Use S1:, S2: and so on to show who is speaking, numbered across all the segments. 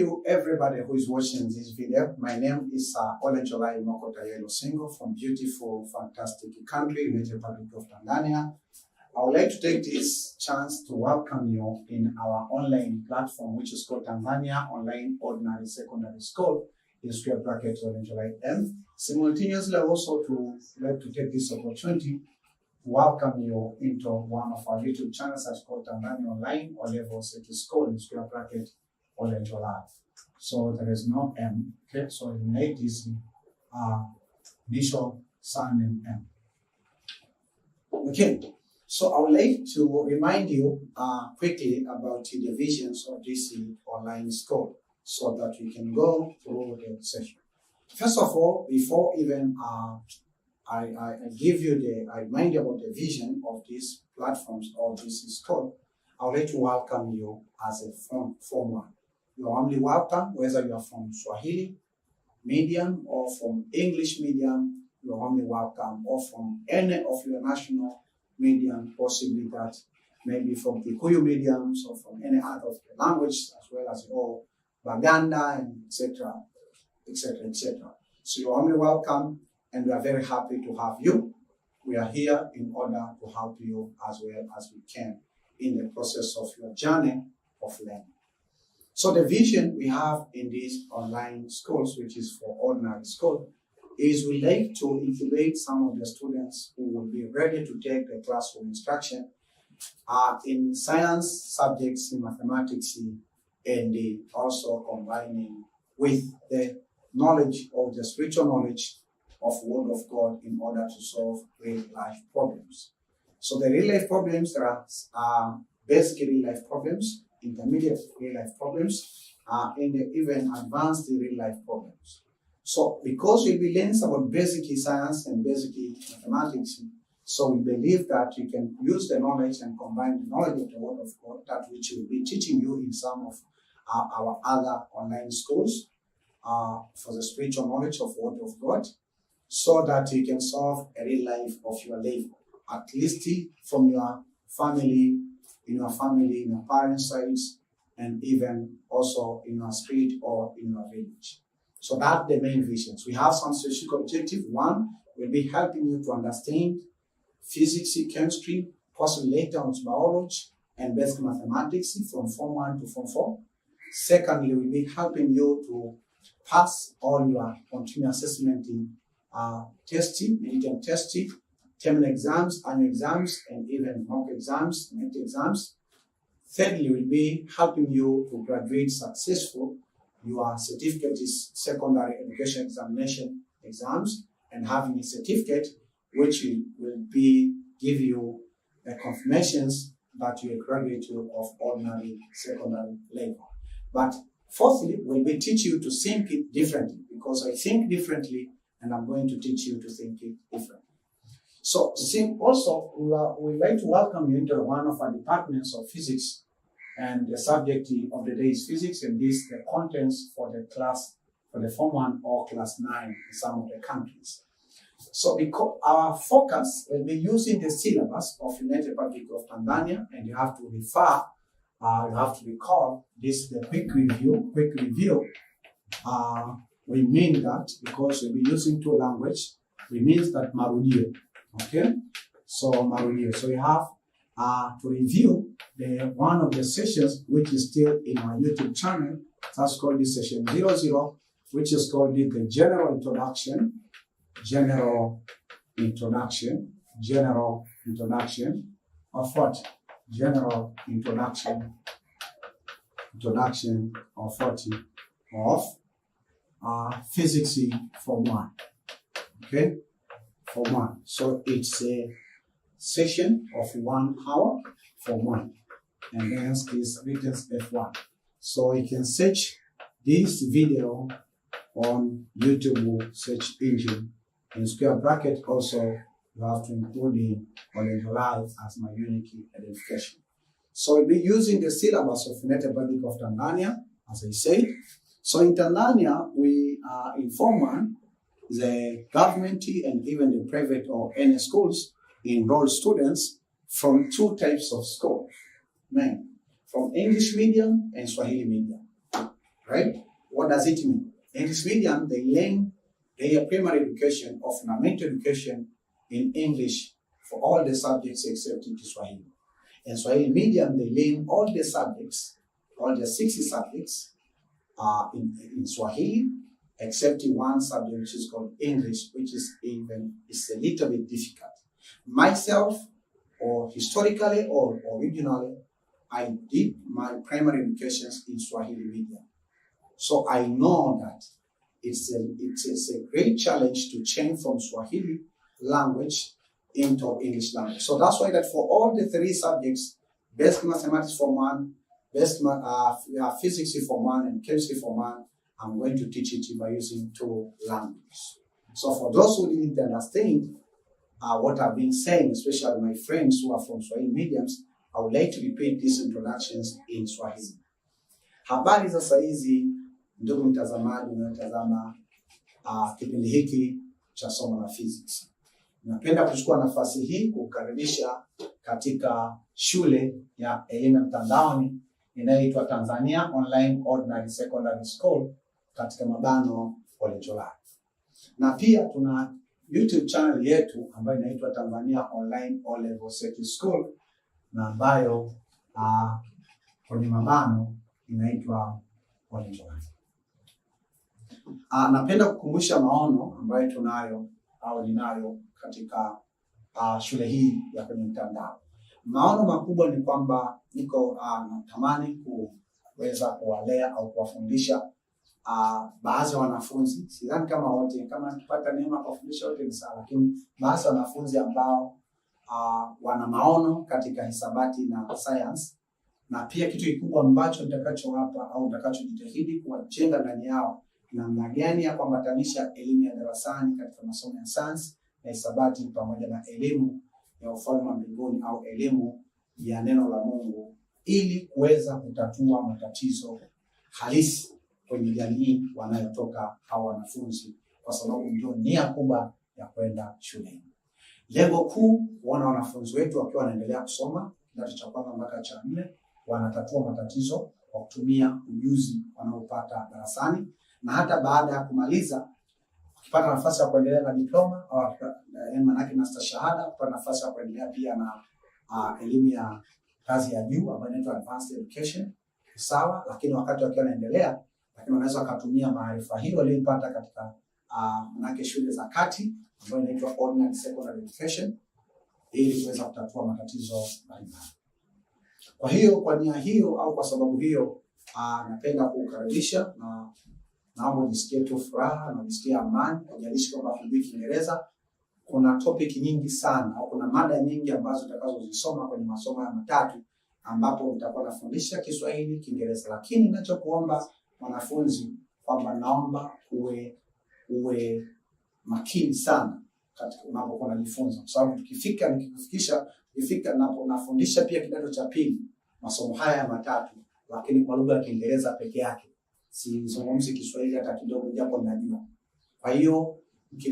S1: you, everybody who is watching this video. My name is Olenjolai from beautiful, fantastic country, United Republic of Tanzania. I would like to take this chance to welcome you in our online platform, which is called Tanzania Online Ordinary Secondary School, in square bracket Olenjolai M. Simultaneously, also to like to take this opportunity to welcome you into one of our YouTube channels that's called Tanzania Online or Level City School, in square bracket Olenjolai. So there is no M, okay? So you make this initial sign M. Okay. So I would like to remind you quickly about the visions of this online school so that we can go through the session. First of all, before even I remind you about the vision of these platforms or this school, I would like to welcome you as a form one. You are warmly welcome, whether you are from Swahili medium or from English medium, you are warmly welcome, or from any of your national medium, possibly that maybe from Kikuyu mediums or from any other of the language, as well as all Baganda and etc., etc., etc. So you are warmly welcome, and we are very happy to have you. We are here in order to help you as well as we can in the process of your journey of learning. So the vision we have in these online schools, which is for ordinary school, is we like to incubate some of the students who will be ready to take the classroom instruction in science subjects, in mathematics, and also combining with the knowledge of the spiritual knowledge of the Word of God in order to solve real life problems. So the real life problems, there are basic real life problems, intermediate real life problems, and even advanced real life problems. So because we'll be learning about basic science and basic mathematics, so we believe that you can use the knowledge and combine the knowledge of the Word of God, that which will be teaching you in some of our other online schools for the spiritual knowledge of the Word of God, so that you can solve a real life of your life, at least from your family, in your parents' sides, and even also in your street or in your village. So that's the main visions. We have some specific objective. One will be helping you to understand physics, chemistry, possibly later on biology and basic mathematics from Form 1 to Form 4. Secondly, we'll be helping you to pass all your continuous assessment in testing, midterm testing, terminal exams, annual exams, and even mock exams, mid exams. Thirdly, we'll be helping you to graduate successful your certificate is secondary education examination exams, and having a certificate which will give you the confirmations that you are a graduate of ordinary secondary level. But fourthly, we'll be teach you to think it differently, because I think differently and I'm going to teach you to think it differently. So also, we'd like to welcome you into one of our departments of physics, and the subject of the day is physics, and this the contents for the class, for the Form 1 or Class 9 in some of the countries. So because our focus will be using the syllabus of United Republic of Tanzania, and you have to refer, you have to recall this, the quick review. We mean that because we'll be using two languages, we mean that marudio, okay? So marudio. So you have to review one of the sessions which is still in our YouTube channel. That's called this session 00, which is called the general introduction of what? General introduction of what? Of physics Form 1. Okay? Form 1. So it's a session of 1 hour for 1, and then is written F1. So you can search this video on YouTube search engine. In square bracket also, you have to include the Olenjolai as my unique identification. So we'll be using the syllabus of United Republic of Tanzania, as I said. So in Tanzania, we are in Form 1, the government and even the private or any schools enroll students from two types of school, from English medium and Swahili medium. right? What does it mean? In this medium, they learn their primary education or fundamental education in English for all the subjects except in Swahili. In Swahili medium, they learn all the subjects, all the 60 subjects in Swahili, except one subject which is called English, which is it's a little bit difficult. Myself, or historically or originally, I did my primary educations in Swahili medium. So I know that it's a great challenge to change from Swahili language into English language. So that's why that for all the 3 subjects, basic mathematics for one, basic physics for one, and chemistry for one, I'm going to teach it by using 2 languages. So for those who didn't understand what I've been saying, especially my friends who are from Swahili mediums, I would like to repeat these introductions in Swahili. Habari za saizi, ndugu mtazamaji unayotazama kipindi hiki cha somo la physics. Napenda kuchukua nafasi hii kukaribisha katika shule ya elimu mtandaoni inayoitwa Tanzania Online Ordinary Secondary School katika mabano Olenjolai. Na pia tuna YouTube channel yetu ambayo inaitwa Tanzania Online O-Level Secondary School na ambayo kwenye mabano inaitwa Olenjolai. Napenda kukumbusha maono ambayo tunayo au ninayo katika shule hii ya kwenye mtandao. Maono makubwa ni kwamba niko natamani kuweza kuwalea au kuwafundisha baadhi ya wanafunzi, sidhani kama wote, kama tupata neema kuwafundisha wote ni sawa, lakini baadhi ya wanafunzi ambao wana maono katika hisabati na science, na pia kitu kikubwa ambacho nitakachowapa au nitakachojitahidi kuwajenga ndani yao namna gani ya kuambatanisha elimu ya darasani katika masomo ya science na hisabati pamoja na elimu ya ufalme wa mbinguni au elimu ya neno la Mungu, ili kuweza kutatua matatizo halisi kwenye jamii wanayotoka hao wanafunzi, kwa sababu ndio nia kubwa ya kwenda shuleni. Lengo kuu kuona wanafunzi wetu wakiwa wanaendelea kusoma kidato cha 1 mpaka cha 4 wanatatua matatizo kwa kutumia ujuzi wanaopata darasani, na hata baada ya kumaliza ukipata nafasi ya kuendelea na diploma au maana na stashahada, kupata nafasi ya kuendelea pia na elimu ya kazi ya juu ambayo inaitwa advanced education, sawa. Lakini wakati wakiwa wanaendelea, lakini wanaweza kutumia maarifa hiyo waliyopata katika manake shule za kati ambayo inaitwa ordinary secondary education, ili kuweza kutatua matatizo mbalimbali. Kwa hiyo kwa nia hiyo au kwa sababu hiyo napenda kukaribisha na naomba nisikie tu furaha na nisikie amani, kujalishi kwamba hujui Kiingereza. Kuna topic nyingi sana au kuna mada nyingi ambazo utakazozisoma kwenye masomo ya matatu, ambapo nitakuwa nafundisha Kiswahili, Kiingereza. Lakini ninachokuomba wanafunzi kwamba naomba uwe makini sana katika unapokuwa unajifunza, kwa sababu nikifika nafundisha pia kidato cha 2 masomo haya matatu, lakini kwa lugha ya Kiingereza peke yake. Sizungumzi Kiswahili hata kidogo, japo ninajua. Kwa hiyo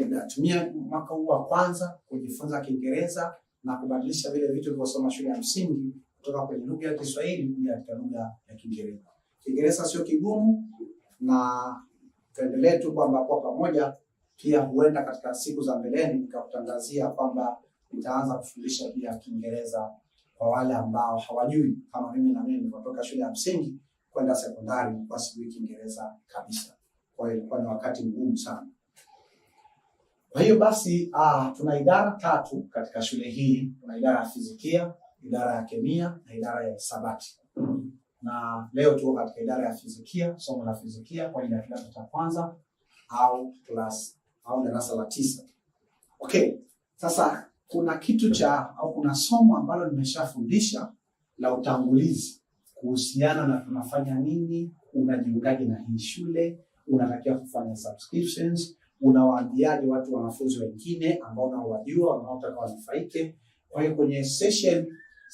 S1: natumia mwaka huu wa kwanza kujifunza Kiingereza na kubadilisha vile vitu vilivyosoma shule ya msingi kutoka kwenye lugha ya Kiswahili kuja katika lugha ya Kiingereza. Kiingereza sio kigumu, na tuendelee tu kwamba kwa pamoja. Pia huenda katika siku za mbeleni nikakutangazia kwamba nitaanza kufundisha pia Kiingereza kwa wale ambao hawajui, kama mimi nilitoka shule ya msingi kwenda sekondari kwa sijui Kiingereza kabisa. Kwa hiyo ilikuwa ni wakati mgumu sana. Kwa hiyo basi tuna idara 3 katika shule hii. Tuna idara ya fizikia, idara ya kemia na idara ya hisabati. Na leo tuko katika idara ya fizikia, somo la fizikia kwa ajili ya kidato cha 1 au darasa la 9. Okay, sasa kuna kuna somo ambalo nimeshafundisha la utangulizi kuhusiana na tunafanya nini, unajiungaje na hii shule, unatakiwa kufanya subscriptions, unawaambiaje watu wanafunzi wengine ambao unawajua wanaotaka wanufaike. Kwa hiyo kwenye session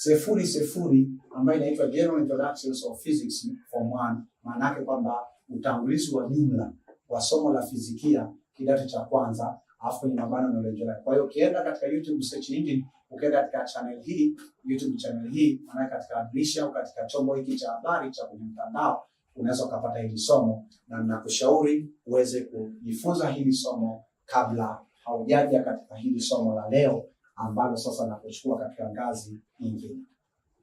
S1: 00 ambayo inaitwa General Introductions of Physics Form 1, maana yake kwamba utangulizi wa jumla wa somo la fizikia kidato cha 1 alafu kwenye mabano na Olenjolai. Kwa hiyo ukienda katika YouTube search engine, ukienda katika channel hii, YouTube channel hii, maana katika dirisha au katika chombo hiki cha habari cha kwenye mtandao, unaweza ukapata hili somo, na ninakushauri uweze kujifunza hili somo kabla haujaja katika hili somo la leo ambalo sasa nakuchukua katika ngazi nyingine.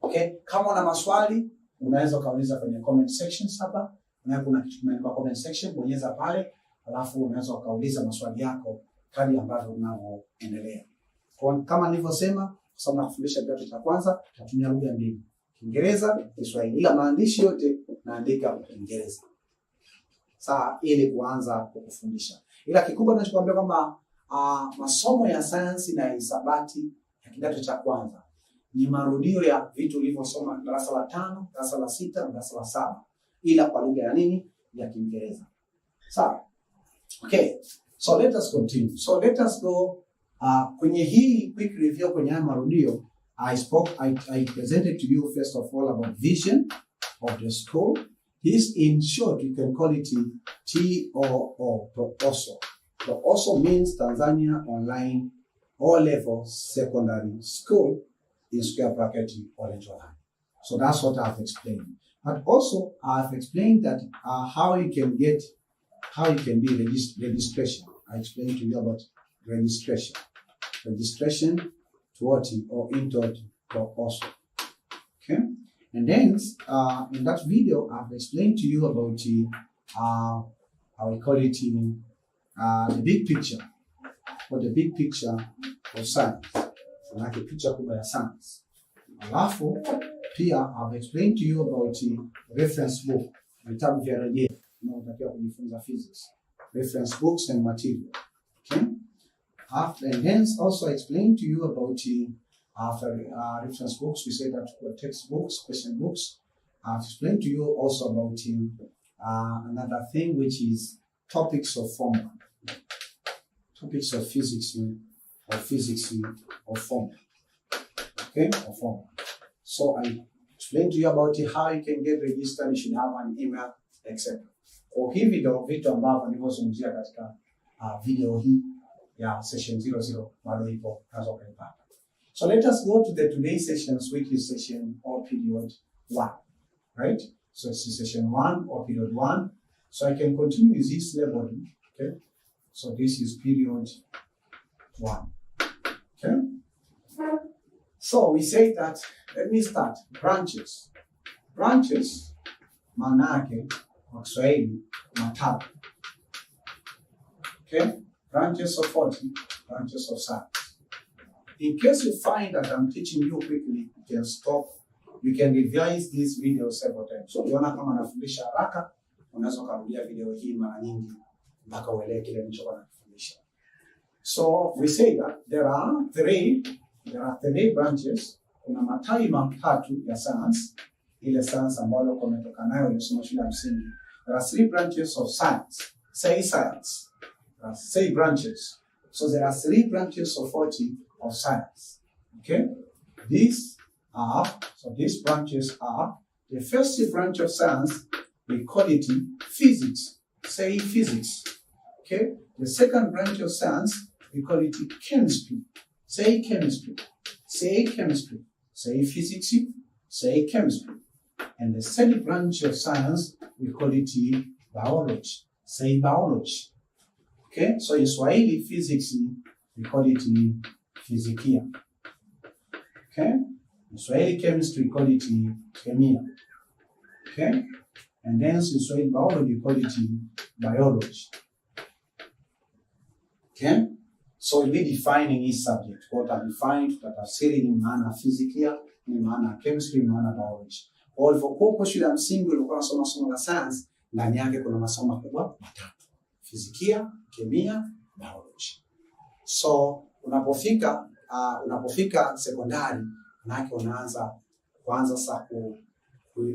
S1: Okay? Kama una maswali unaweza kauliza kwenye comment section hapa. Na kuna kitu kimeandikwa comment section, bonyeza pale, alafu unaweza ukauliza maswali yako kadri ambavyo unavyoendelea. Kwa kama nilivyosema, kwa sababu nakufundisha kidato cha kwanza, natumia lugha mbili, Kiingereza, Kiswahili. Ila maandishi yote naandika kwa Kiingereza. Sawa, ili kuanza kukufundisha. Ila kikubwa ninachokuambia kwamba masomo ya sayansi na hisabati ya kidato cha kwanza ni marudio ya vitu ulivyosoma darasa la 5, darasa la 6 na darasa la 7, ila kwa lugha ya nini? Ya Kiingereza. Sawa? Okay. So let us continue. So let us go kwenye hii quick review kwenye haya marudio. I presented to you first of all about vision of the school. This in short you can call it TOO, TOOSO. TOOSO means Tanzania Online O-Level Secondary School in square bracket Olenjolai. So that's what I've explained. But also I've explained that how you can be registration. I explained to you about registration. Registration to what or into also. Okay? And then in that video I've explained to you about how we call it the big picture, or the big picture of science. Like a picture kubwa ya science. Alafu pia I've explained to you about reference book, vitabu vya rejea unaotakiwa kujifunza physics, reference books and material. Okay? And hence also I explained to you about after reference books, we say that textbooks, question books. I've explained to you also about another thing, which is topics of formula, topics of physics or formula. Okay, or formula. So I explained to you about how you can get registered. You should have an email, etc. Kwa hivi ndio vitu ambavyo nilivyozungumzia katika video hii ya session 00 bado ipo kazo kaipata. So let us go to the today's sessions, which is session or period 1, right? So it's session 1 or period 1. So I can continue with this labeling, okay? So this is period 1, okay? So we say that, let me start, branches. Branches, maana yake kwa Kiswahili matawi. Okay? Branches of what? Branches of science. In case you find that I'm teaching you quickly, you can stop. You can revise this video several times. So ukiona kama nafundisha haraka, unaweza kurudia video hii mara nyingi mpaka uelewe kile nilichokuwa nakufundisha. So we say that there are three branches. Kuna matawi matatu ya science, ile science ambayo umetoka nayo unasoma shule ya msingi. There are 3 branches of science. Say science. Say branches. So there are 3 branches of science. Okay? These branches are, the first branch of science, we call it physics. Say physics. Okay? The second branch of science, we call it chemistry. Say chemistry. Say chemistry. Say physics. Say chemistry. And the third branch of science, we call it biology. Say biology. Okay? So in Swahili physics, we call it physikia. Okay? In Swahili chemistry, we call it chemia. Okay? And then in Swahili biology, we call it biology. Okay? So we'll be defining each subject. What are defined, tutatafsiri ni maana physikia, ni maana chemistry, ni maana biology. Kwa hivyo kwa shule ya msingi ulikuwa unasoma somo la science, ndani yake kuna masomo makubwa matatu. Physikia, kemia, biology. So unapofika sekondari, manake unaanza kuanza sasa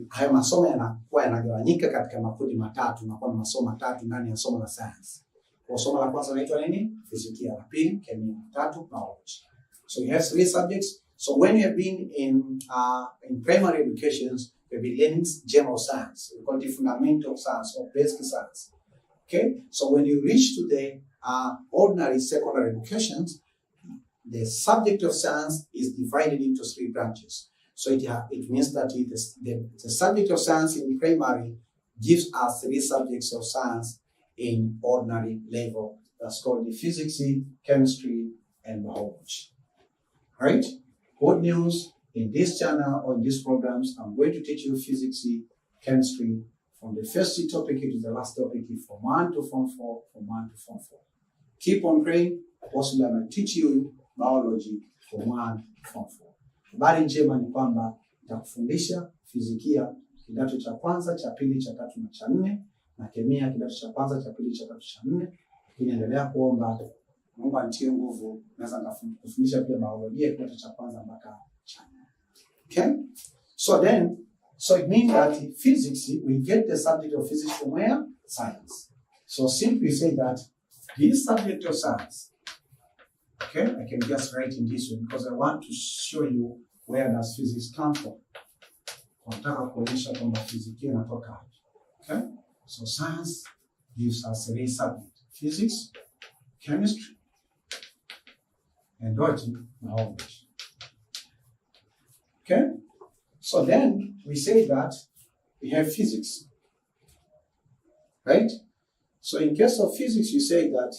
S1: hayo masomo yanakuwa yanagawanyika katika makundi matatu, na kwa masomo matatu ndani ya somo la science. Kwa somo la kwanza linaitwa nini? Physikia, la pili kemia, tatu biology. So you have 3 subjects. So when you have been in primary educations, you'll be learning general science. We call it fundamental science or basic science. Okay? So when you reach to the ordinary secondary educations, the subject of science is divided into 3 branches. So it means that the subject of science in primary gives us 3 subjects of science in ordinary level. That's called the physics, chemistry, and biology. Right? Good news, in this channel or in these programs, I'm going to teach you physics, chemistry, from the first topic to the last topic, from 1 to Form 4, from 1 to Form 4. Keep on praying, possibly I might teach you biology from 1 to Form 4. Habari njema ni kwamba nitakufundisha fizikia kidato cha kwanza, cha pili, cha tatu na cha nne, na kemia kidato cha kwanza, cha pili, cha tatu, cha nne. Lakini endelea kuomba, Mungu anitie nguvu, naweza kufundisha pia biolojia kidato cha kwanza mpaka cha nne. Okay? So it means that physics, we get the subject of physics from where? Science. So simply say that this subject of science, okay, I can just write in this way because I want to show you where does physics come from. Nataka kuonyesha kwamba physics inatoka wapi. Okay? So science gives us 3 subjects: physics, chemistry, and biology. Okay? So then we say that we have physics. Right? So in case of physics, you say that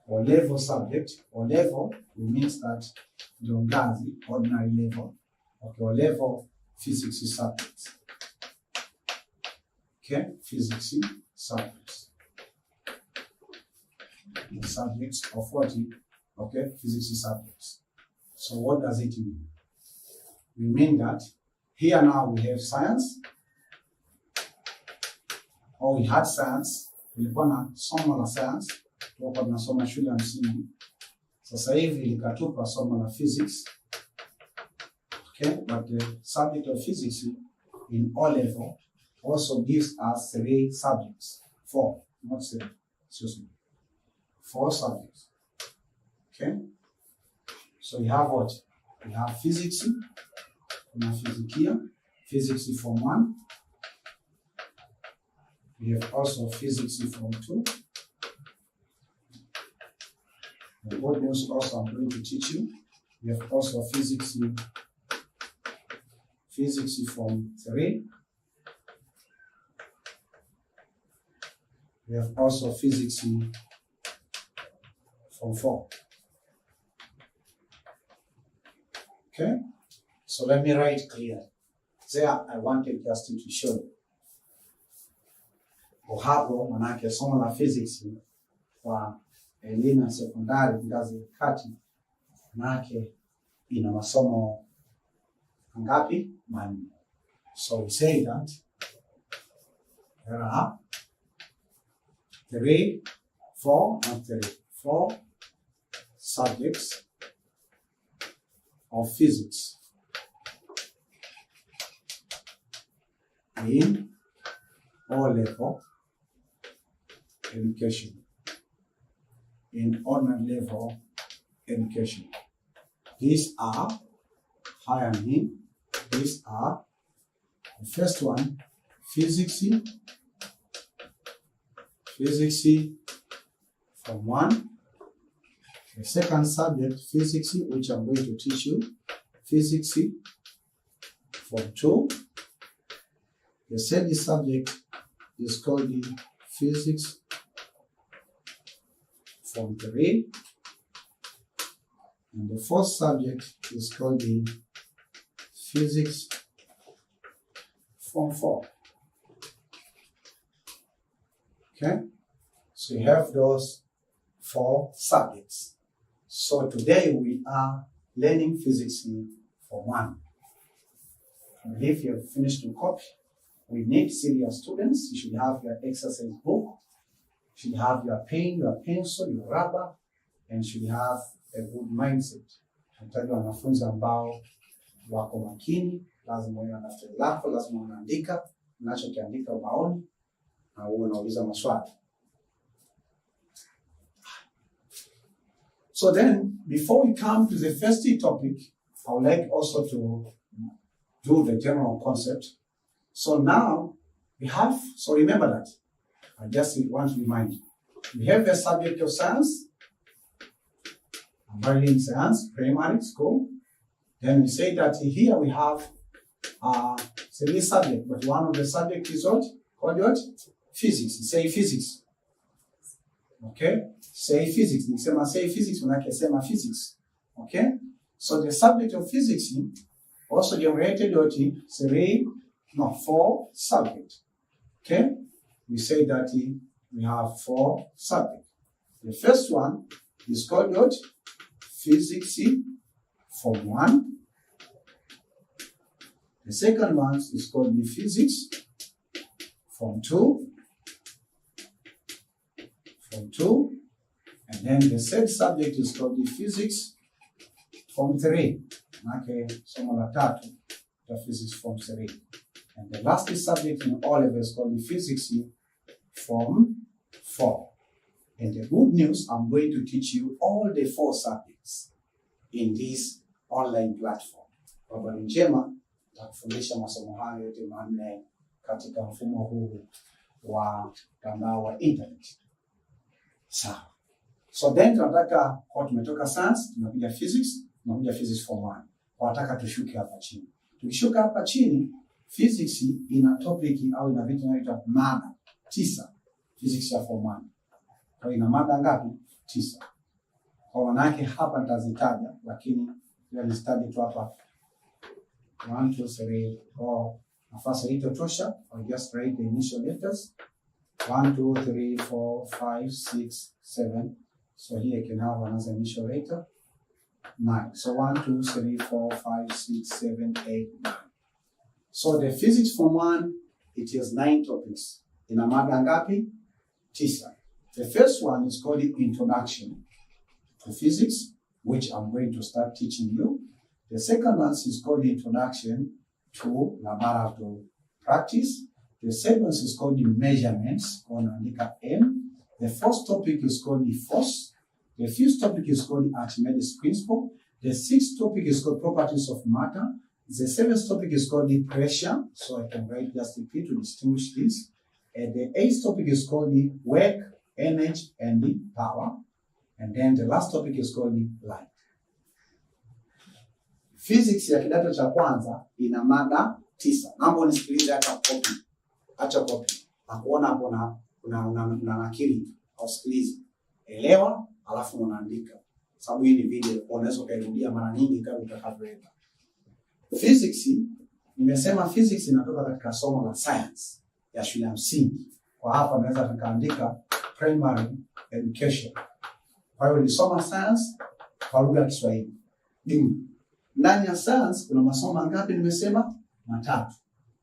S1: or level subject, or level, it means that the ngazi, ordinary level, okay, or level physics is subjects. Okay, physics subjects. The subjects of what? Okay, physics is subjects. So what does it mean? We mean that here now we have science, or we had science, tulikuwa na somo la science, tulikuwa tunasoma shule ya msingi. Sasa hivi likatupa somo la physics. Okay, but the subject of physics in O level also gives us 3 subjects. 4, not 7. Excuse me. 4 subjects. Okay? So we have what? We have physics, physics from 1. We have also physics from 2. And what else also I'm going to teach you? We have also physics from 3. We have also physics from 4. Okay? So let me write clear. There I wanted just to show you. Kwa hapo manake somo la physics kwa elimu ya sekondari ngazi ya kati manake ina masomo ngapi? 4. So we say that there are 4 subjects of physics in O level education, in honor level education. These are higher name. These are the first one, physics from 1. The second subject, physics, which I'm going to teach you, physics from 2. The third subject is called the physics from 3. And the 4th subject is called the physics from 4. Okay? So you have those 4 subjects. So today we are learning physics for 1. I believe you have finished the copy. We need serious students. You should have your exercise book. You should have your pen, your pencil, your rubber, and you should have a good mindset. Tunahitaji wanafunzi ambao wako makini, lazima uwe na daftari lako, lazima unaandika, unachokiandika ubaoni, na uwe unauliza maswali. So then, before we come to the first topic, I would like also to do the general concept. So now, so remember that. I just want to remind you. We have the subject of science, in science, primary school. Then we say that here we have 3 subjects, but one of the subjects is what? Called what? Physics. Say physics. Okay? Say physics. Nikisema say physics, manake sema physics. Okay? So the subject of physics also generated 4 subjects. Okay? We say that we have 4 subjects. The first one is called what? Physics Form 1. The second one is called the Physics Form 2. Form 2. And then the third subject is called the Physics Form 3. Okay, somo la tatu, the Physics Form 3. And the last subject in all of us called the Physics Form 4. And the good news, I'm going to teach you all the 4 subjects in this online platform. Habari njema, nitakufundisha masomo hayo yote manne katika mfumo huu wa mtandao wa internet. Sawa. So then tunataka kwa tumetoka science, tunakuja physics, tunakuja physics form 1. Tunataka tushuke hapa chini. Tukishuka hapa chini, physics ina topic au ina vitu vinavyoitwa mada 9. Physics ya form 1. Kwa ina mada ngapi? 9. Kwa maana yake hapa nitazitaja, lakini nitazitaja tu hapa 1 2 3 4. Nafasi itotosha. I'll just write the initial letters. 1 2 3 4 5 6 7. So here you can have another initial letter. 9. So 1 2 3 4 5 6 7 8 9. So the physics form 1, it has 9 topics. Ina mada ngapi? 9. The first one is called the Introduction to Physics, which I'm going to start teaching you. The second one is called the Introduction to Laboratory Practice. The second one is called the Measurements, unaandika M. The first topic is called the Force. The fifth topic is called the Archimedes Principle. The sixth topic is called Properties of Matter. The seventh topic is called the Pressure. So I can write just the P to distinguish this. And the eighth topic is called the Work, Energy, and the Power. And then the last topic is called the Light. Physics ya kidato cha kwanza ina mada 9. Naomba unisikilize hata copy. Acha copy. Na kuona hapo na nakili au sikilize. Elewa alafu unaandika. Sababu hii ni video, unaweza kuirudia mara nyingi kama utakavyoelewa. Physics, nimesema physics inatoka katika somo la science ya shule ya msingi. Kwa hapa naweza nikaandika primary education. Kwa hiyo nilisoma science kwa lugha ya Kiswahili. Ndani ya science kuna masomo mangapi nimesema? 3.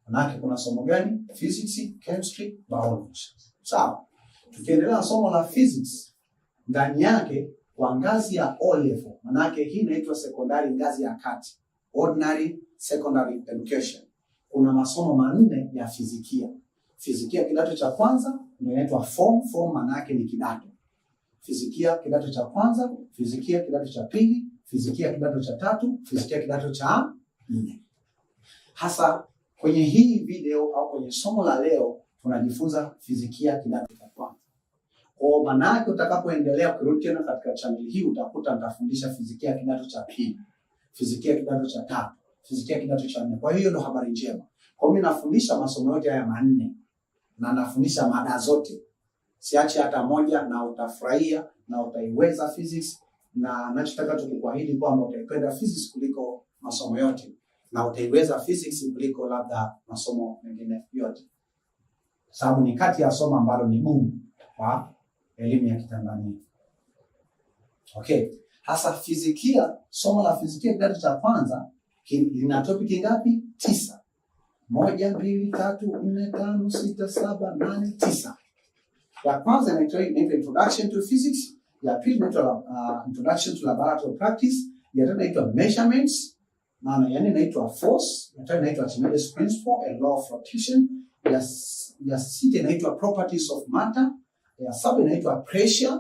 S1: Manake kuna somo gani? Physics, chemistry, biology. Sawa. Tukiendelea na somo la physics, ndani yake kwa ngazi ya O level, manake hii inaitwa secondary, ngazi ya kati, ordinary secondary education. Kuna masomo 4 ya fizikia. Fizikia kidato cha kwanza ndio inaitwa form manake ni kidato. Fizikia kidato cha kwanza, fizikia kidato cha pili, fizikia kidato cha 3, fizikia kidato cha 4. Hasa kwenye hii video au kwenye somo la leo tunajifunza fizikia kidato cha kwanza. Kwa maana yake utakapoendelea kurudi tena katika channel hii utakuta nitafundisha fizikia kidato cha pili, fizikia kidato cha 3, fizikia kidato cha 4. Kwa hiyo ndo habari njema. Kwa mimi nafundisha masomo yote haya 4 na nafundisha mada zote. Siache hata moja, na utafurahia na utaiweza physics, na ninachotaka tukuahidi kwamba utaipenda physics kuliko masomo yote na utaiweza physics kuliko labda masomo mengine yote. Sababu ni kati ya somo ambalo ni gumu kwa elimu ya Kitanzania. Okay. Hasa fizikia, somo la fizikia kidato cha kwanza lina topic ngapi? 9. 1 2 3 4 5 6 7 8 9. Ya kwanza inaitwa Introduction to Physics, ya pili inaitwa Introduction to Laboratory Practice, ya tatu inaitwa Measurements, maana yani inaitwa Force, ya tatu inaitwa Archimedes Principle and Law of Rotation, ya sita inaitwa Properties of Matter, ya saba inaitwa Pressure,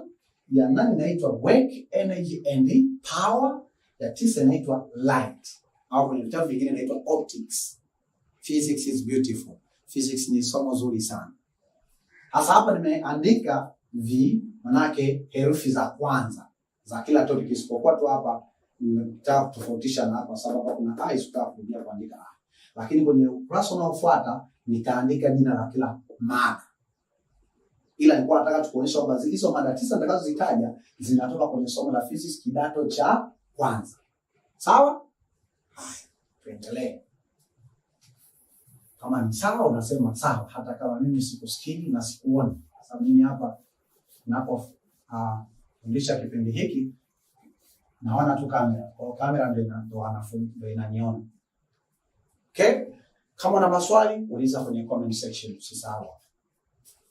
S1: ya 8 inaitwa Work, Energy and Power, ya 9 inaitwa Light, au kwenye vitabu vingine inaitwa Optics. Physics is beautiful. Physics ni somo zuri sana. Hasa hapa nimeandika V, manake herufi za kwanza za kila topic, isipokuwa tu hapa nimetaka kutofautisha na hapa sababu kuna I, sitaka kurudia kuandika I. lakini kwenye ukurasa unaofuata nitaandika jina la kila mada. Ila nilikuwa nataka tukuonyesha kwamba hizo mada 9 nitakazozitaja zinatoka kwenye somo la physics kidato cha kwanza. Sawa? Haya, tuendelee. Kama ni sawa unasema sawa, hata kama mimi sikusikii na sikuoni. Sasa mimi hapa napo fundisha kipindi hiki naona tu kamera. Kwa kamera ndio inaniona. Okay? Kama una maswali uliza kwenye comment section, usisahau.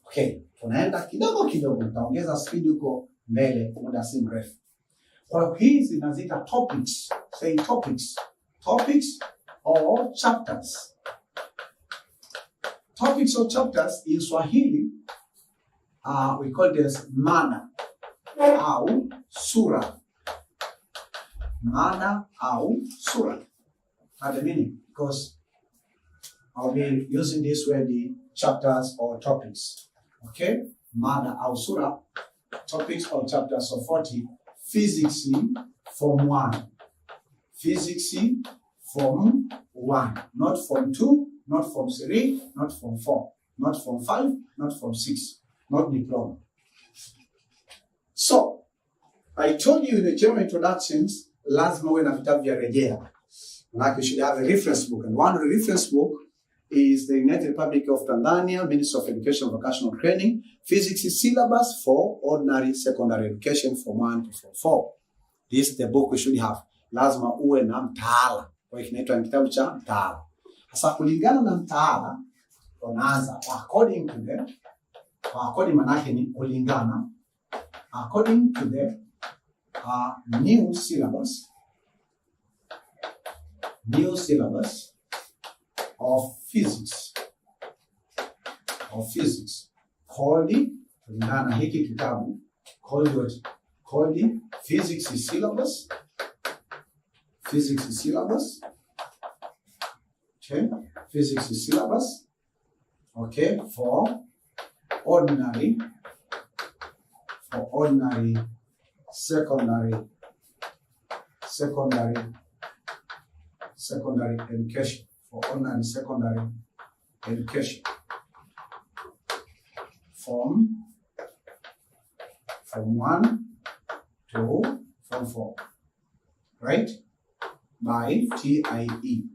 S1: Okay, tunaenda kidogo kidogo, nitaongeza speed huko mbele muda si mrefu. Kwa hizi nazita topics. Say topics. Topics or chapters. Topics or chapters in Swahili we call this mada au sura. Mada au sura. What the meaning? Because I'll be using this word, the chapters or topics. Okay? Mada au sura, topics or chapters of 40. Physics form 1. Physics form 1. Not form 2, not form 3, not form 4, not form 5, not form 6, not diploma. So, I told you in the general introductions, lazima uwe na vitabu vya rejea. Like you should have a reference book. And one reference book is the United Republic of Tanzania, Ministry of Education and Vocational Training, Physics syllabus for ordinary secondary education from 1 to form 4. This is the book we should have. Lazima uwe na mtaala. Kwa hiyo kinaitwa kitabu cha mtaala. Sasa kulingana na mtaala, tunaanza according to the manake ni kulingana, according to the new syllabus of physics. Called kulingana hiki kitabu called physics syllabus. Okay, physics syllabus. Okay, for ordinary secondary education. For ordinary secondary education. From 1 to form 4. Right? By TAYI.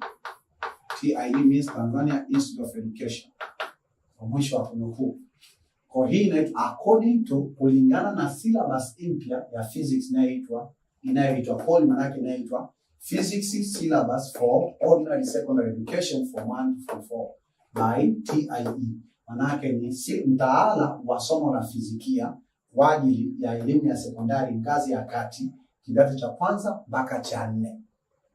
S1: TAYI means Tanzania Institute of Education. Mwisho wa kunukuu. Kwa hii according to kulingana na syllabus mpya ya physics inayoitwa call manake inayoitwa Physics syllabus for ordinary secondary education from 1 to form 4 by TAYI. Manake ni mtaala wa somo la fizikia kwa ajili ya elimu ya sekondari ngazi ya kati kidato cha kwanza mpaka cha 4.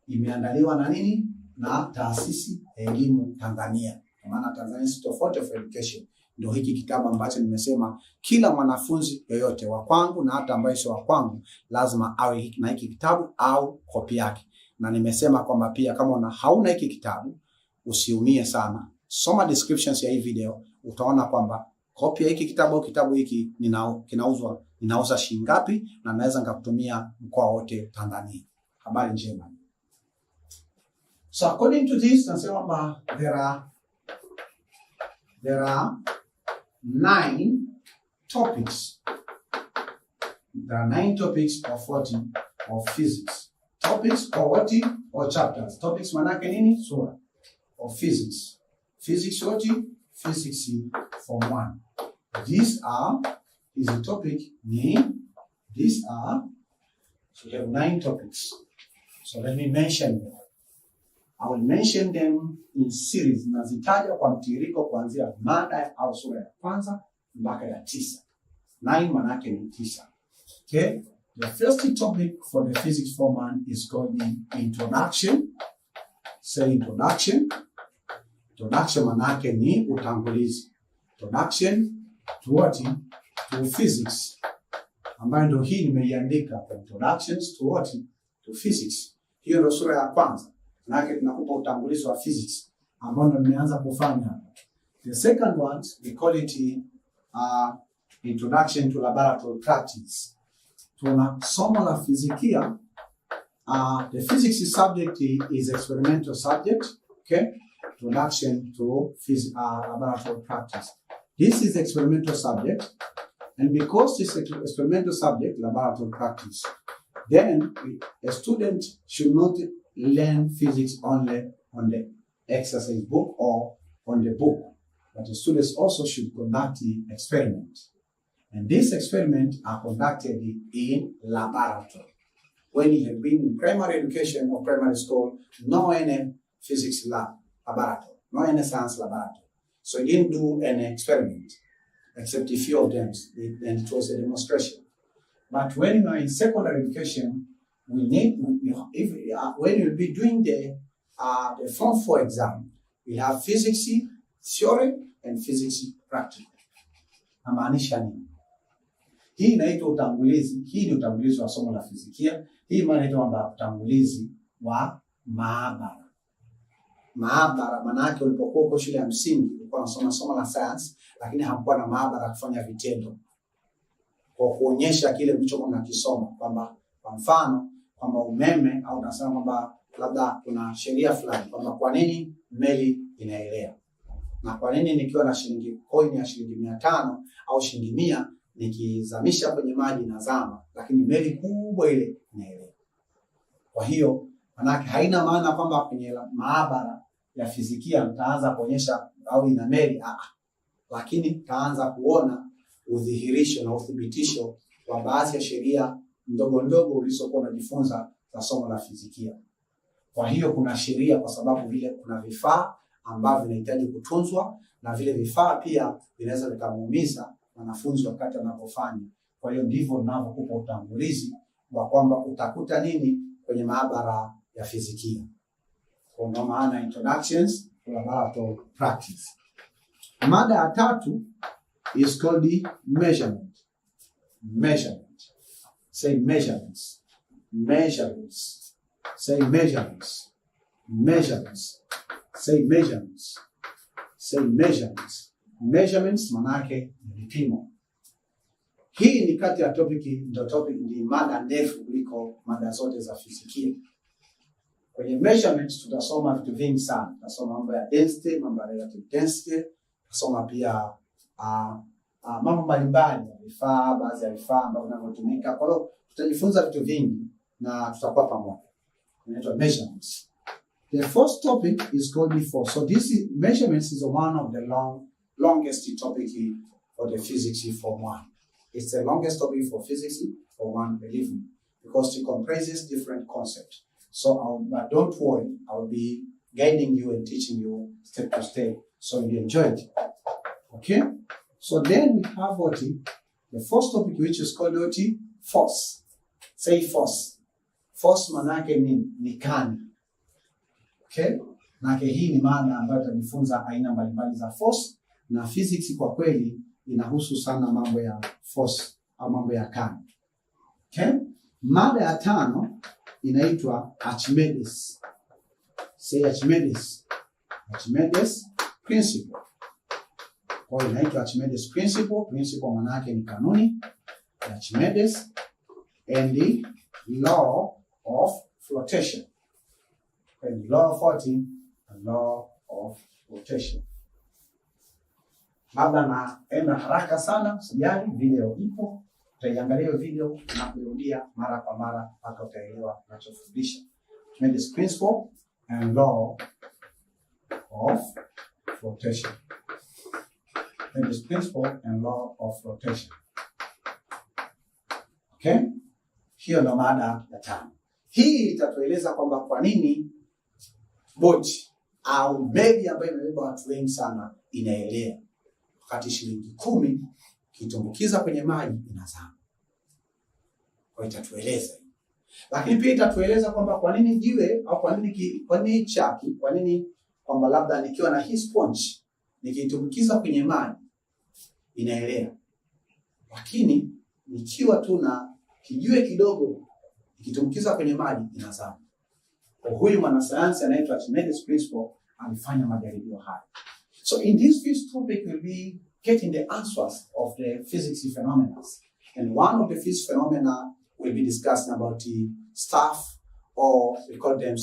S1: Imeandaliwa na nini? Na taasisi ya elimu Tanzania. Kwa maana Tanzania Institute of Education. Ndio hiki kitabu ambacho nimesema kila mwanafunzi yoyote wa kwangu na hata ambaye sio wa kwangu lazima awe na hiki kitabu au kopi yake. Na nimesema kwamba pia kama hauna hiki kitabu usiumie sana. Soma descriptions ya hii video utaona kwamba kopi ya hiki kitabu au kitabu hiki ninauza shilingi ngapi na naweza nikakutumia mkoa wote Tanzania. Habari njema. So according to this nasema kwamba there are 9 topics. There are 9 topics of 40 of physics. Topics or what? Or chapters. Topics manake nini? Sura. Of physics. Physics what? Physics form 1. These are is a topic these are, so we have 9 topics. So let me mention them. I will mention them in series. Nazitaja kwa mtiririko kuanzia mada au sura ya kwanza mpaka ya 9. 9 manake ni 9. Okay? The first topic for the physics form 1 is called the introduction. Say introduction. Introduction manake ni utangulizi. Introduction to what? To physics. Ambayo ndio hii nimeiandika. Introductions to what? To physics. Hiyo ndio sura ya kwanza. Manake tunakupa utangulizi wa physics ambao ndio nimeanza kufanya. The second one we call it introduction to laboratory practice. Tuna somo la fizikia. The physics subject is experimental subject. Okay? introduction to laboratory practice. This is experimental subject, and because it's experimental subject, laboratory practice, then a student should not learn physics only on the exercise book or on the book, but the students also should conduct the experiment. And these experiments are conducted in laboratory. When you have been in primary education or primary school, no any physics laboratory, no any science laboratory. So you didn't do any experiment, except a few of them, and it was a demonstration. But when you are in secondary education, when you'll be doing the Form 4 exam, we have physics theory and physics practical. Namaanisha nini? Hii inaitwa utangulizi. Hii ni utangulizi wa somo la fizikia. Hii maana inaitwa utangulizi wa maabara. Maabara maana yake ulipokuwa uko shule ya msingi ulikuwa unasoma somo la science, lakini hakuwa na maabara kufanya vitendo, kwa kuonyesha kile mlichokuwa mnakisoma, kwamba kwa mfano kwamba umeme, au tunasema kwamba labda kuna sheria fulani kwamba kwa nini meli inaelea, na kwa nini nikiwa na coin ya shilingi 500 au shilingi 100 nikizamisha kwenye maji na zama, lakini meli kubwa ile inaelea. Kwa hiyo manake haina maana kwamba kwenye maabara ya fizikia mtaanza kuonyesha au ina meli, lakini taanza kuona udhihirisho na uthibitisho wa baadhi ya sheria ndogo ndogo ulizokuwa unajifunza za somo la fizikia. Kwa hiyo kuna sheria, kwa sababu vile kuna vifaa ambavyo vinahitaji kutunzwa, na vile vifaa pia vinaweza vikamuumiza wanafunzi wakati wanapofanya. Kwa hiyo ndivyo ninavyokupa utangulizi wa kwamba utakuta nini kwenye maabara ya fizikia. Kwa maana introductions to laboratory practice. Mada ya 3 is called the measurement. Measurement. Say measurements. Measurements. Say measurements. Measurements. Say measurements. Say measurements. Measurements manake ni vipimo. Hii ni kati ya ni mada ndefu kuliko mada zote za fizikia. Kwenye measurements tutasoma vitu vingi sana. Tutasoma mambo ya density, mambo ya relative density, tutasoma pia mambo mbalimbali ya vifaa, baadhi ya vifaa ambavyo vinavyotumika. Kwa hiyo tutajifunza vitu vingi na tutakuwa pamoja. Inaitwa measurements. The first topic is called the force. So measurements is one of the longest topic for the physics Form 1. It's the longest topic for physics Form 1, believe me, because it comprises different concepts. So, but don't worry, I'll be guiding you and teaching you step by step, so you enjoy it. Okay? So then we have the first topic, which is called force. Say force. Force manake ni kani. Okay? Manake hii ni mada ambayo tutajifunza aina mbalimbali za force, na physics kwa kweli inahusu sana mambo ya force au mambo ya kani. Okay? Mada ya 5 inaitwa Archimedes. Say Archimedes. Archimedes principle. Kwa hiyo inaitwa Archimedes principle. Principle maana yake ni kanuni ya Archimedes, and the law of flotation. Okay, the law of floating, the law of flotation. Labda naenda haraka sana, sijali, video ipo. Utaiangalia video na kurudia mara kwa mara mpaka utaelewa ninachofundisha. Archimedes principle and law of flotation. Archimedes principle and law of flotation. Okay? Hiyo ndo mada ya 5. Hii itatueleza kwamba kwa nini boti au meli ambayo imebeba watu wengi sana inaelea, wakati shilingi 10 kitumbukiza kwenye maji inazama. Kwa itatueleza. Lakini pia itatueleza kwamba kwa nini jiwe au kwa nini chaki, kwa nini kwamba labda nikiwa na hii sponge nikitumbukiza kwenye maji inaelea, lakini nikiwa tu na kijiwe kidogo nikitumbukiza kwenye maji inazama. Kwa huyu mwanasayansi anaitwa Archimedes principle alifanya majaribio haya. So in this first topic we'll be getting the answers of the physics phenomena. And one of the physics phenomena we'll be discussing about the stuff, or we call them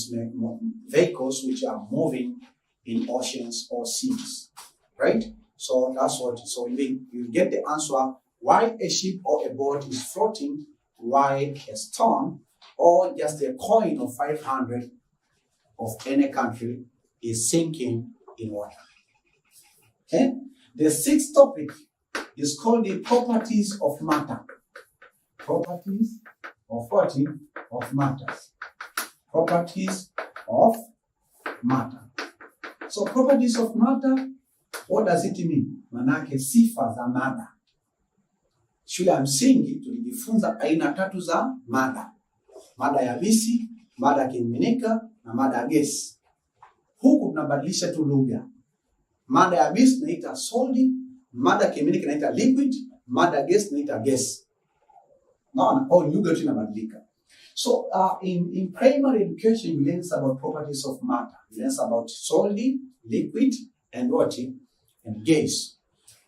S1: vehicles, which are moving in oceans or seas, right? So that's what, so you get the answer why a ship or a boat is floating while a stone or just a coin of 500 of any country is sinking in water. Okay? The sixth topic is called the properties of matter. Properties of what? Of matters. Properties of matter. So properties of matter, what does it mean? Manake sifa za mada. Shule ya msingi tulijifunza aina tatu za mada. Mada ya bisi, mada ya kimiminika na mada ya gesi. Huku tunabadilisha tu lugha. Mada ya bisi tunaita solid, mada ya kimiminika tunaita liquid, mada ya gesi tunaita gas. Naona au lugha tu inabadilika. So in primary education, you learn about properties of matter. You learn about solid, liquid, and what? And gas.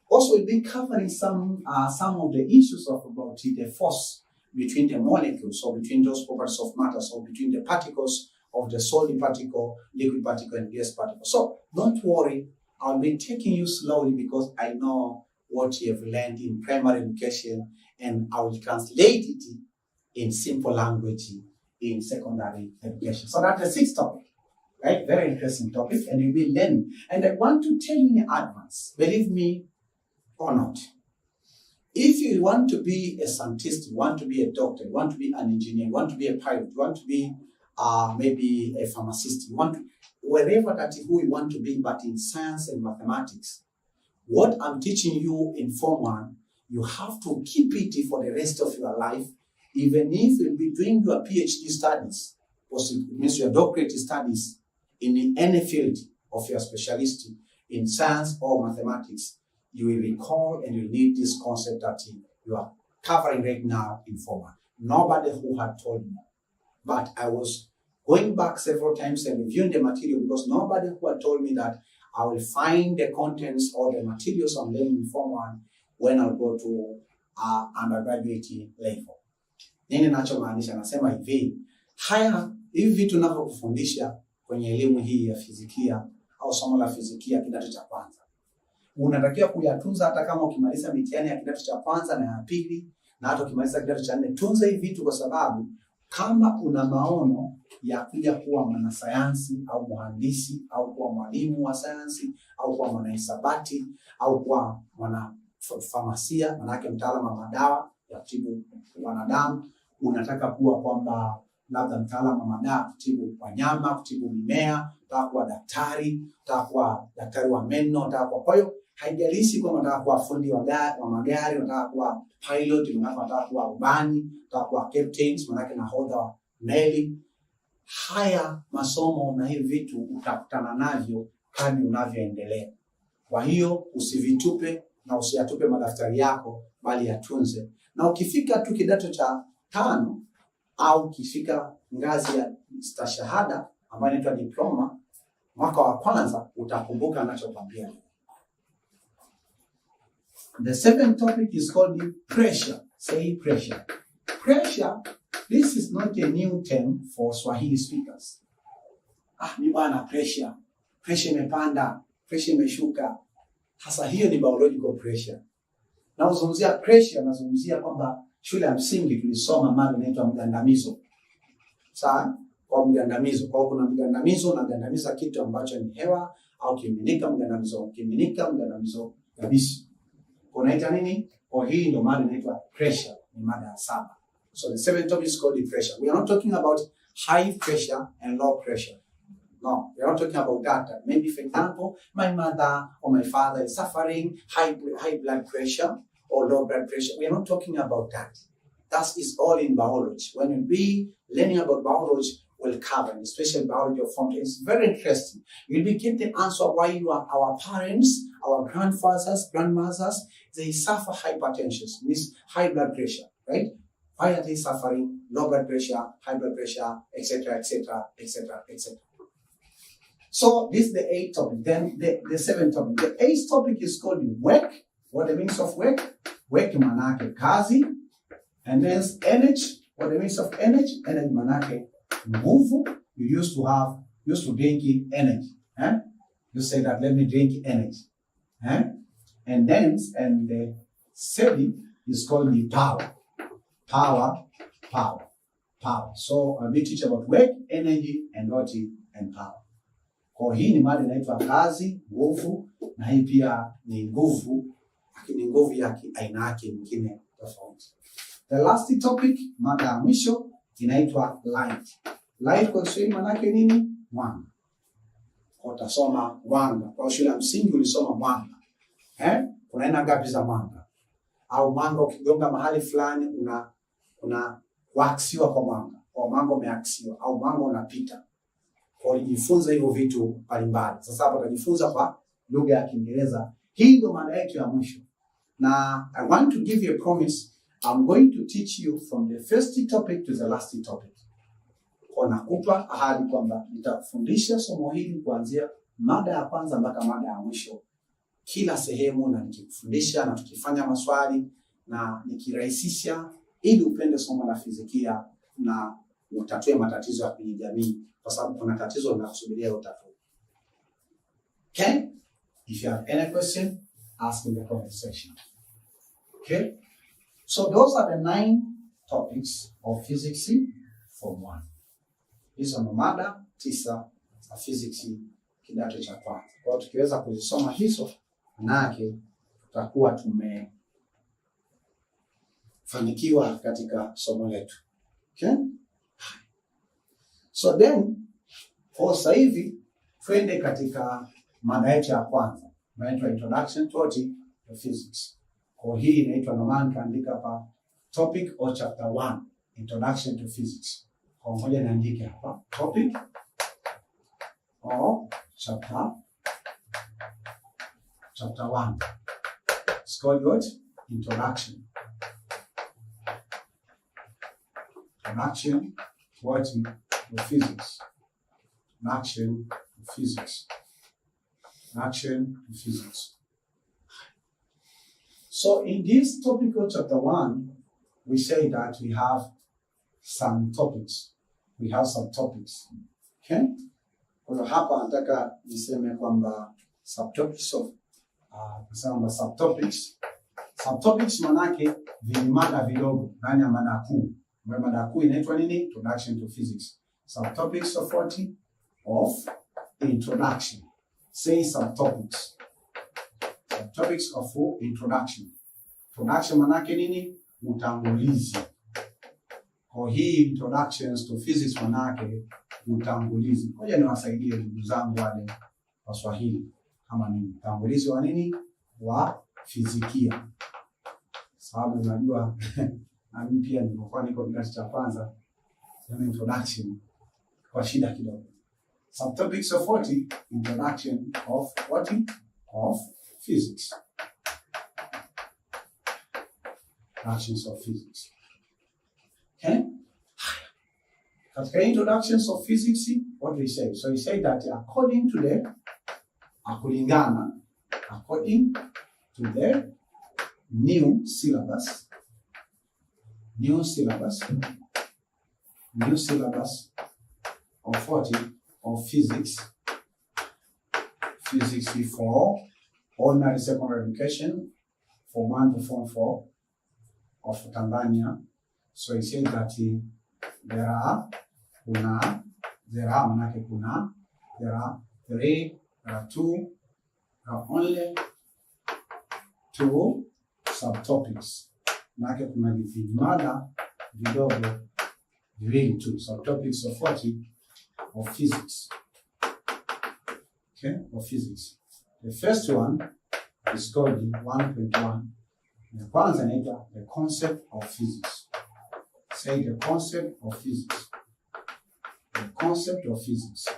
S1: Also, we'll be covering some of the issues of about the force between the molecules, or between those properties of matter, so between the particles of the solid particle, liquid particle, and gas particle. So don't worry, I'll be taking you slowly because I know what you have learned in primary education, and I will translate it in simple language in secondary education. So that's the sixth topic, right? Very interesting topic, and you'll be learning. And I want to tell you in advance, believe me or not, if you want to be a scientist, you want to be a doctor, you want to be an engineer, you want to be a pilot, you want to be maybe a pharmacist, you want to, wherever that is who you want to be, but in science and mathematics, what I'm teaching you in Form 1, you have to keep it for the rest of your life, even if you'll be doing your PhD studies, or it means your doctorate studies in any field of your specialty in science or mathematics. You will recall and you need this concept that you are covering right now in Form 1. Nobody who had told me. But I was going back several times and reviewing the material because nobody who had told me that I will find the contents or the materials I'm learning in Form 1 when I'll go to undergraduate level. Nini nachomaanisha? Nasema hivi, hivi vitu ninavyokufundisha kwenye elimu hii ya fizikia au somo la fizikia kidato cha kwanza, unatakiwa kuyatunza hata kama ukimaliza mitihani ya kidato cha kwanza na ya pili, na hata ukimaliza kidato cha 4. Tunza hivi vitu kwa sababu kama una maono ya kuja kuwa mwanasayansi au mhandisi au kuwa mwalimu wa sayansi au kuwa mwanahisabati au kuwa mwanafamasia, manake mtaalamu wa madawa ya kutibu wanadamu, unataka kuwa kwamba labda mtaalamu wa madawa kutibu wanyama, kutibu mimea, unataka kuwa daktari, unataka kuwa daktari wa meno, unataka kuwa, kwa hiyo haijalishi kama unataka kuwa fundi wa magari, unataka kuwa pilot, unataka kuwa rubani, unataka kuwa captain, manake nahodha wa meli. Haya masomo na hivi vitu utakutana navyo kadri unavyoendelea. Kwa hiyo usivitupe na usiyatupe madaftari yako, bali yatunze. Na ukifika tu kidato cha 5 au ukifika ngazi ya stashahada ambayo inaitwa diploma, mwaka wa kwanza, utakumbuka ninachokwambia. The 7th topic is called pressure. Say pressure. Pressure, this is not a new term for Swahili speakers. Ni bwana pressure. Pressure imepanda, pressure imeshuka. Hasa hiyo ni biological pressure. Na uzungumzia pressure, nazungumzia kwamba shule ya msingi tulisoma mada inaitwa mgandamizo. Sawa? Kwa mgandamizo, kwa kuna mgandamizo na mgandamiza kitu ambacho ni hewa au kimiminika, mgandamizo kabisa. Kunaita nini? Kwa hii ndio mada inaitwa pressure, ni mada ya 7. So the 7th topic is called the pressure. We are not talking about high pressure and low pressure. No, we are not talking about that. Maybe, for example, my mother or my father is suffering high blood pressure or low blood pressure. We are not talking about that. That is all in biology. When you be learning about biology, we'll cover, especially biology of form. It's very interesting. You'll be getting the answer why our parents, our grandfathers, grandmothers, they suffer hypertension, means high blood pressure, right? Why are they suffering low blood pressure, high blood pressure, etc., etc., etc., etc.? So this is the 8th topic. Then the 7th topic. The 8th topic is called work. What the means of work? Work manake kazi. And then energy. What the means of energy? Energy manake nguvu. You used to drink energy. You say that, let me drink energy. And then, the saving is called the power. Power. So we teach about work, energy, and power. Kwa hii ni mada inaitwa kazi, nguvu, na hii pia ni nguvu, lakini nguvu yake aina yake nyingine tofauti. The last topic, mada ya mwisho, inaitwa light. Light kwa Kiswahili maana yake nini? Mwanga. Utasoma mwanga. Kwa shule ya msingi ulisoma mwanga. Kuna aina ngapi za mwanga? Au mwanga ukigonga mahali fulani una kuaksiwa kwa mwanga. Kwa mwanga umeaksiwa au mwanga unapita. Kwa ulijifunza hivyo vitu mbalimbali. Sasa hapa tutajifunza kwa lugha ya Kiingereza. Hii ndio mada yetu ya mwisho. Na I want to give you a promise. I'm going to teach you from the first topic to the last topic. Kwa nakupa ahadi kwamba nitakufundisha somo hili kuanzia mada ya kwanza mpaka mada ya mwisho. Kila sehemu, na nikikufundisha na tukifanya maswali na nikirahisisha ili upende somo la fizikia na utatue matatizo ya kwenye jamii, kwa sababu kuna tatizo linakusubiria utatue. Okay? If you have any question, ask in the comment section. Okay? So those are the 9 topics of physics form 1. Hizo ndo mada 9 za physics kidato cha kwanza. Kwa hiyo tukiweza kuzisoma hizo, manake tutakuwa tumefanikiwa katika somo letu. Okay? So then, kwa sasa hivi twende katika mada yetu ya kwanza, inaitwa Introduction to Physics. Kwa hii inaitwa, nomani kaandika hapa topic or chapter 1, Introduction to Physics. Kwa moja niandike hapa topic or chapter 1. It's called what? Introduction. Introduction to what? To physics. Introduction to physics. Introduction to physics. So in this topic of chapter 1, we say that we have some topics. Okay? Kwa hiyo hapa nataka niseme kwamba subtopics. Subtopics manake vimada vidogo ndani ya mada kuu. Mada kuu inaitwa nini? Introduction to Physics. Subtopics of what? Of introduction. Say subtopics. Subtopics of introduction. Introduction manake nini? Utangulizi. Kwa hii introductions to physics manake utangulizi. Ngoja niwasaidie ndugu zangu wale wa Swahili. Kama ni utangulizi wa nini? Wa fizikia. Sababu unajua na mimi pia nilipokuwa niko kidato cha kwanza, sema introduction kwa shida kidogo. Subtopics of what? Introduction of what? Of physics. Introductions of physics. Okay? Katika introductions of physics, what do we say? So we say that according to the new syllabus of what? Of physics for ordinary secondary education, from 1 to form 4 of Tanzania. So he said that there are 2 subtopics. Manake kuna vimada vidogo viwili tu. Subtopics of what? Of physics. Okay, of physics. The first one is called 1.1. The kwanza inaitwa the concept of physics. Say the concept of physics. The concept of physics.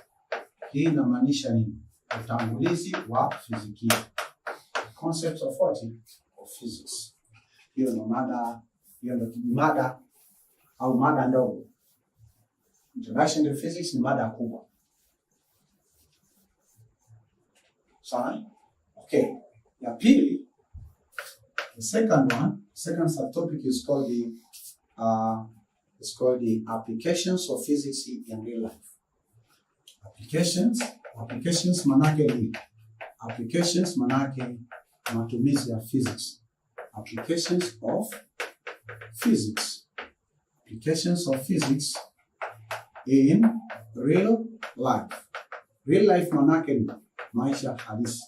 S1: Hii inamaanisha nini? Utangulizi wa fizikia. The concept of what? Of physics. Hiyo ndo mada au mada ndogo. Introduction to Physics ni mada kubwa. Sawa? Okay. Ya pili, the second subtopic is called the applications of physics in real life. Applications Applications manake ni applications manake matumizi ya physics. Applications of physics. Applications of physics in real life. Real life manake ni maisha halisi.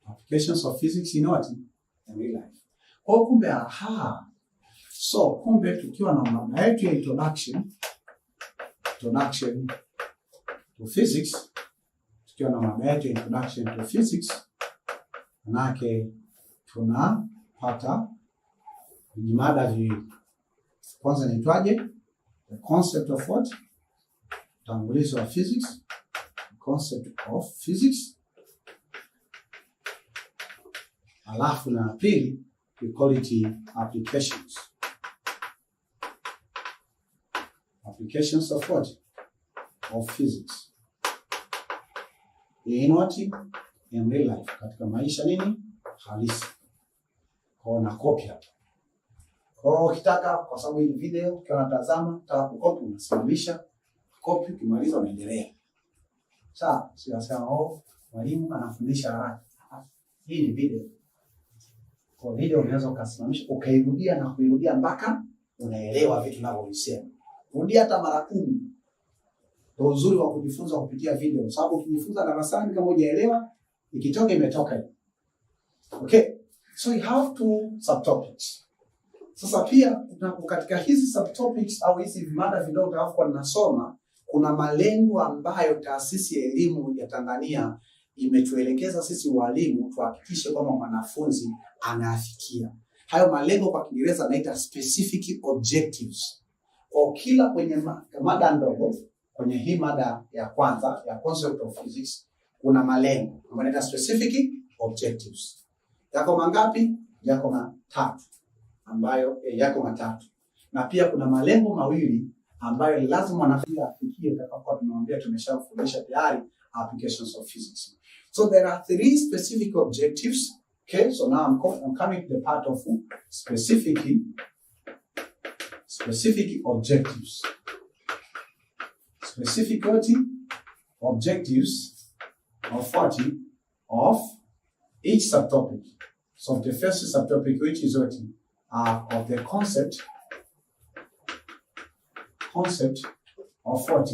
S1: Applications of physics in what? In real life. Kwa kumbe So kumbe tukiwa na mada yetu ya introduction to physics, tukiwa na mada yetu ya introduction to physics, manake tunapata vijimada viwili. Kwanza inaitwaje? The concept of what? Utangulizi wa physics. The concept of physics. Alafu na pili, we call it applications. Applications of what? Of physics. In what? In real life. Katika maisha nini? Halisi. Kwa na copy hapa. Kwa ukitaka, kwa sababu hii video ukiwa unatazama, utaka kukopi unasimamisha, copy ukimaliza unaendelea. Sawa, sio mwalimu anafundisha haraka. Hii ni video. Kwa video unaweza ukasimamisha, ukairudia na kuirudia mpaka unaelewa vitu ninavyovisema. Rudia hata mara 10. Ndio uzuri wa kujifunza kupitia video. Sababu ukijifunza darasani kama hujaelewa, ikitoka imetoka. Okay? So you have two subtopics. Sasa pia katika hizi subtopics au hizi mada vidogo tutakapokuwa tunasoma, kuna malengo ambayo taasisi ya elimu ya Tanzania imetuelekeza sisi walimu tuhakikishe kwamba mwanafunzi anafikia. Hayo malengo kwa Kiingereza naita specific objectives. Kwa kila kwenye mada ndogo, kwenye hii mada ya kwanza ya concept of physics, kuna malengo ambayo naita specific objectives. Yako mangapi? Yako matatu. Na pia kuna malengo mawili ambayo lazima mwanafunzi afikie tutakapokuwa tunamwambia tumeshafundisha tayari applications of physics. So there are 3 specific objectives. Okay, so now I'm coming to the part of specific objectives. Specific objectives of what? Of each subtopic. So the first subtopic, which is what? Of the concept of what?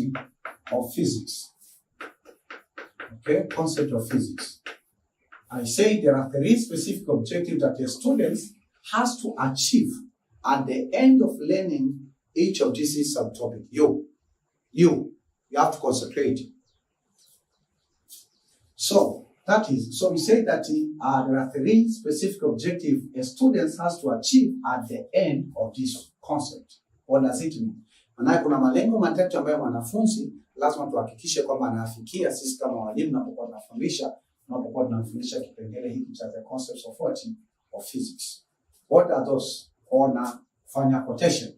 S1: Of physics. Okay, concept of physics. I say there are 3 specific objectives that the students has to achieve at the end of learning each of these subtopics. You have to concentrate. So we say that there are 3 specific objectives a student has to achieve at the end of this concept. What does it mean? Maana kuna malengo matatu ambayo mwanafunzi lazima tuhakikishe kwamba anafikia sisi kama walimu tunapokuwa tunafundisha kipengele hiki cha the concepts of what? Of physics. What are those? Fanya quotation.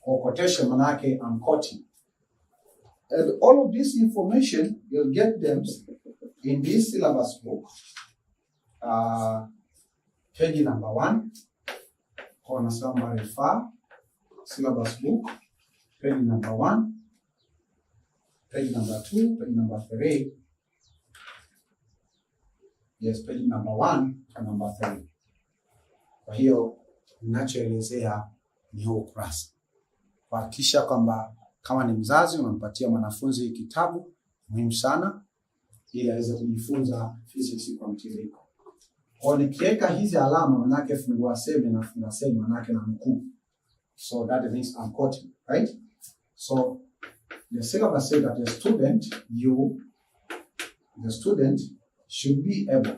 S1: Or quotation manake I'm quoting. And all of this information you'll get them in this syllabus book. Page number 1. Corner somewhere refer. Syllabus book. Page number 1. Page number 2. Page number 3. Yes, page number 1 and number 3. Kwa hiyo ninachoelezea ni huu ukurasa. Kuhakikisha kwamba kama ni mzazi unampatia mwanafunzi kitabu muhimu sana ili aweze kujifunza physics kwa mtiririko. Kwa nikiweka hizi alama manake fungua semi na funga semi manake na nukuu. So that means I'm quoting, right? So the syllabus says that the student should be able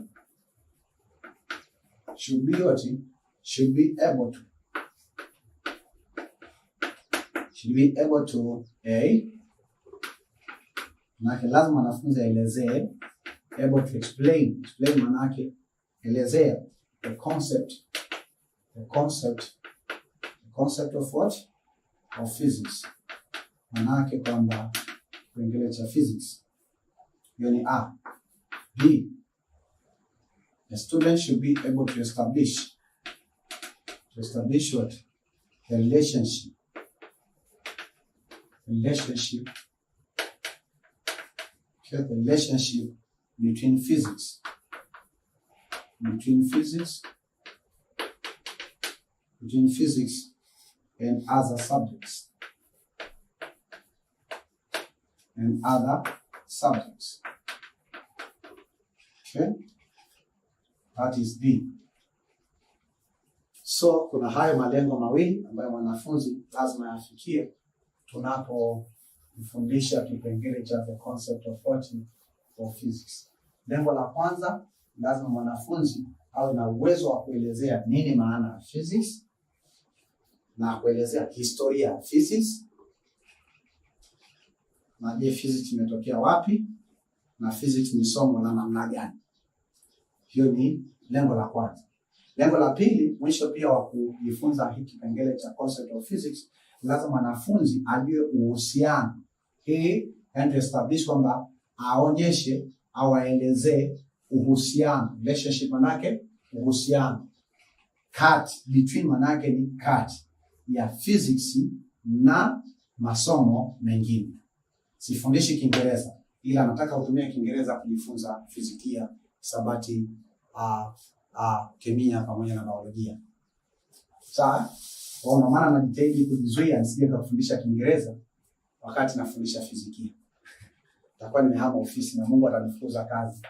S1: to manake lazima mwanafunzi aelezee, able to explain manake elezea the concept of what? Of physics. Manake kwamba kipengele cha physics. Hiyo ni A. B. The student should be able to establish what? The relationship Okay, the relationship between physics and other subjects. Okay, that is B. So kuna hayo malengo mawili ambayo mwanafunzi lazima yafikie tunapofundisha kipengele cha the concept of what of physics. Lengo la kwanza, lazima mwanafunzi awe na uwezo wa kuelezea nini maana ya physics na kuelezea historia ya physics. Na je, physics imetokea wapi na physics ni somo la namna gani? Hiyo ni lengo la kwanza. Lengo la pili, mwisho pia wa kujifunza hiki kipengele cha concept of physics, lazima mwanafunzi ajue uhusiano. And establish kwamba aonyeshe au aelezee uhusiano. Relationship manake uhusiano. Between manake ni kati ya physics na masomo mengine. Sifundishi Kiingereza, ila nataka utumie Kiingereza kujifunza fizikia, hisabati, kemia pamoja na biolojia. Sawa? Kwa maana najitahidi kujizuia nisije kufundisha Kiingereza wakati nafundisha fizikia. Takuwa nimehama ofisi na Mungu atanifukuza kazi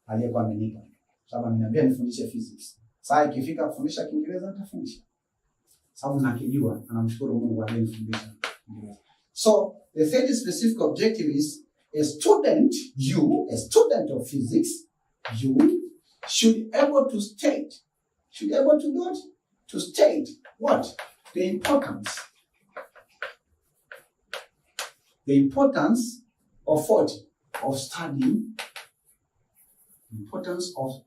S1: aliyekuwa amenipa. Sababu ameniambia nifundishe physics. Sasa ikifika kufundisha Kiingereza nitafundisha. Sababu nakijua, namshukuru Mungu aliyenifundisha Kiingereza. So, the third specific objective is a student of physics, you should be able to state what? The importance of what? Of studying. Importance of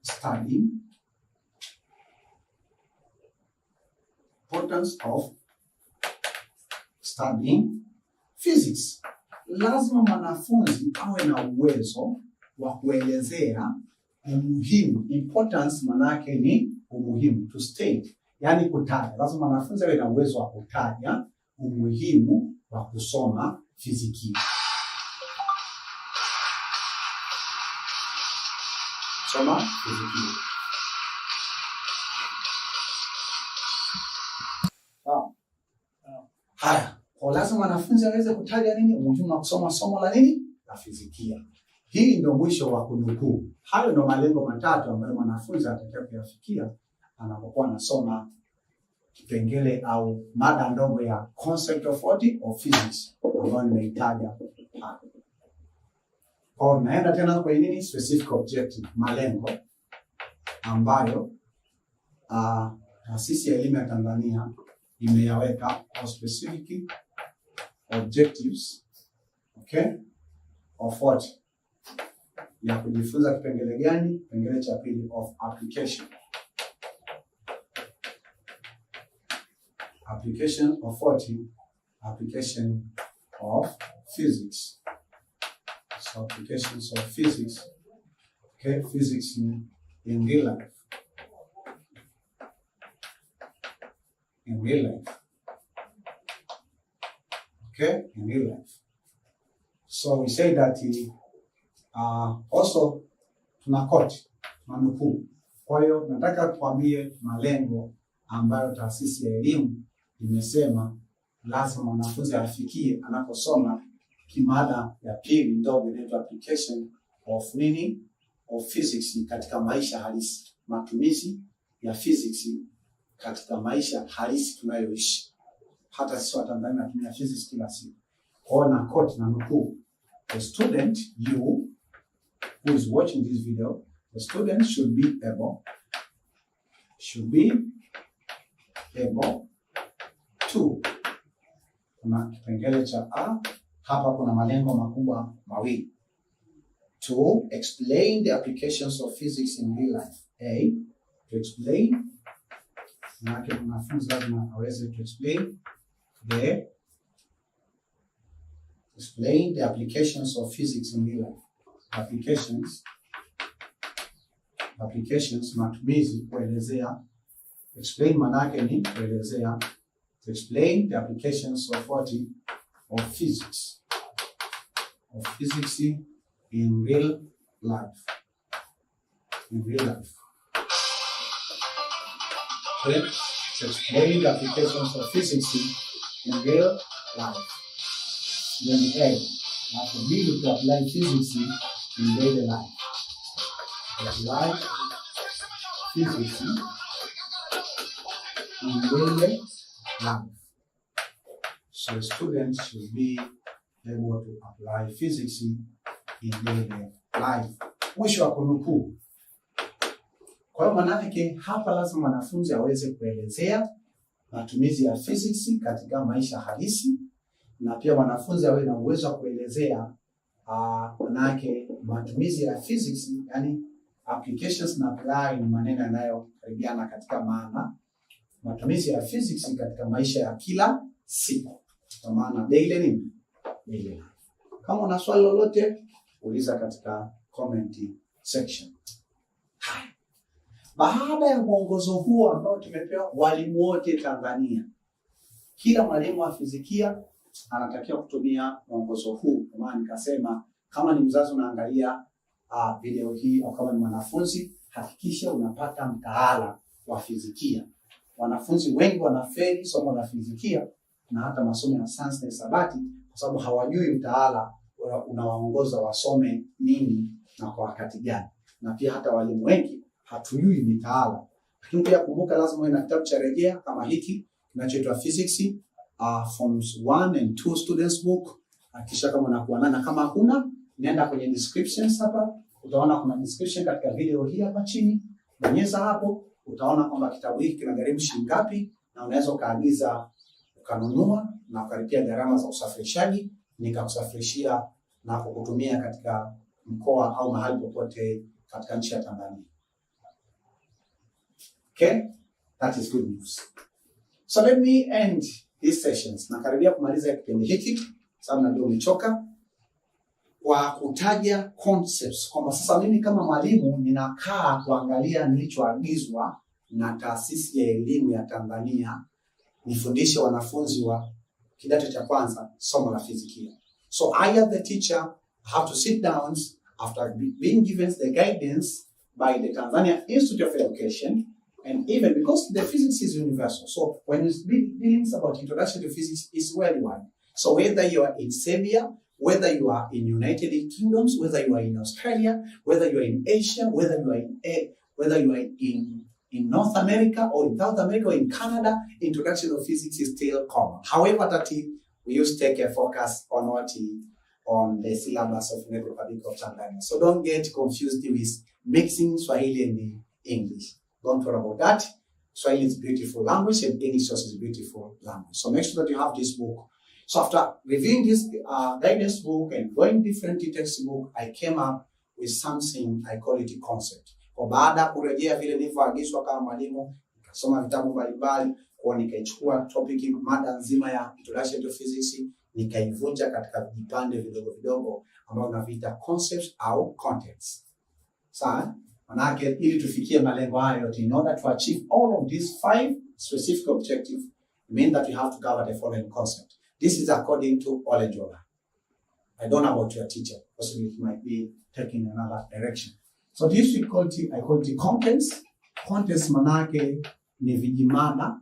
S1: studying physics. Lazima mwanafunzi awe na uwezo wa kuelezea umuhimu. Importance manake ni umuhimu, to state, yani kutaja. Lazima mwanafunzi awe na uwezo wa kutaja umuhimu wa kusoma fizikia. Soma fizikia. Haya, kwa lazima mwanafunzi aweze kutaja nini? Umuhimu wa kusoma somo la nini? La fizikia. Hii ndio mwisho wa kunukuu. Hayo ndio malengo matatu ambayo mwanafunzi anatakiwa kuyafikia anapokuwa anasoma kipengele au mada ndogo ya concept of what? Of physics, ambayo nimeitaja hapa. Kwa naenda tena kwa nini? Specific objective, malengo ambayo taasisi ya elimu ya Tanzania imeyaweka kwa specific objectives, okay, of what? Ya kujifunza kipengele gani? Kipengele cha pili, of application. Application of what? Application of physics. So applications of physics, okay, physics in real life. Okay, in real life. So we say that also tunanukuu. Kwa hiyo nataka tuambie malengo ambayo taasisi ya elimu imesema lazima mwanafunzi afikie anaposoma kimada ya pili ndogo inaitwa application of nini? Of physics katika maisha halisi. Matumizi ya physics katika maisha halisi tunayoishi. Hata sisi wa Tanzania tunatumia physics kila siku. Kwa na quote na nukuu. The student, you who is watching this video, the student should be able to. Kuna kipengele cha A, hapa kuna malengo makubwa mawili. To explain the applications of physics in real life. A, to explain, na mwanafunzi lazima aweze to explain the applications of physics in real life. Applications, matumizi, kuelezea. Explain manake ni kuelezea. To explain the applications of what? Of physics in real life. In real life. Okay? To explain the applications of physics in real life. Then A, now for me to apply physics in daily life. Apply physics in daily life. So students should be able to apply physics in daily life. Mwisho wa kunukuu. Kwa hiyo manake hapa lazima mwanafunzi aweze kuelezea matumizi ya physics katika maisha halisi, na pia wanafunzi awe na uwezo wa kuelezea manake matumizi ya physics, yani applications na apply ni maneno yanayokaribiana katika maana. Matumizi ya physics katika maisha ya kila siku. Kwa maana daily nini? Daily life. Kama una swali lolote, uliza katika comment section. Baada ya mwongozo huo ambao tumepewa walimu wote Tanzania, kila mwalimu wa fizikia anatakiwa kutumia mwongozo huu. Kwa maana nikasema kama ni mzazi unaangalia video hii au kama ni mwanafunzi, hakikisha unapata mtaala wa fizikia. Wanafunzi wengi wanafeli somo la fizikia na hata masomo ya sayansi na hisabati kwa sababu hawajui mtaala unawaongoza wasome nini na kwa wakati gani. Na pia hata walimu wengi hatujui mitaala. Lakini pia kumbuka lazima uwe na kitabu cha rejea kama hiki kinachoitwa Physics Forms 1 and 2 Students Book. Kisha kama unakuwa na kama hakuna, nenda kwenye descriptions hapa, utaona kuna description katika video hii hapa chini. Bonyeza hapo, utaona kwamba kitabu hiki kinagharimu shilingi ngapi na unaweza ukaagiza ukanunua na ukalipia gharama za usafirishaji, nikakusafirishia na kukutumia katika mkoa au mahali popote katika nchi ya Tanzania. Okay, that is good news. So let me end these sessions. Nakaribia kumaliza kipindi hiki, sababu najua umechoka, kwa kutaja concepts. Kwamba sasa mimi kama mwalimu ninakaa kuangalia nilichoagizwa na Taasisi ya Elimu ya Tanzania nifundishe wanafunzi wa kidato cha kwanza somo la fizikia. So I as the teacher have to sit down after being given the guidance by the Tanzania Institute of Education. And even because the physics is universal, so when it's dealing about introduction to physics, is worldwide. So whether you are in Serbia, whether you are in United Kingdoms, whether you are in Australia, whether you are in Asia, whether you are in North America or in South America or in Canada, introduction of physics is still common. However, that we used to take a focus on the syllabus of the Republic of Tanzania. So don't get confused with mixing Swahili and English. Don't worry about that. Swahili is a beautiful language and English also is a beautiful language. So make sure that you have this book. So after reviewing this guidance book and going different textbook, I came up with something, I call it a concept. Kwa baada kurejea vile nilivyoagizwa kama mwalimu, nikasoma vitabu mbalimbali, kwa nikaichukua topic mada nzima ya introduction to physics, nikaivunja katika vipande vidogo vidogo ambao tunaviita concepts au contents. Sawa? Manake ili tufikie malengo hayo, in order to achieve all of these 5 specific objectives, mean that we have to cover the following concept. This is according to Olenjolai. I don't know about your teacher, possibly he might be taking another direction. So this I call it contents. Contents manake ni vijimada.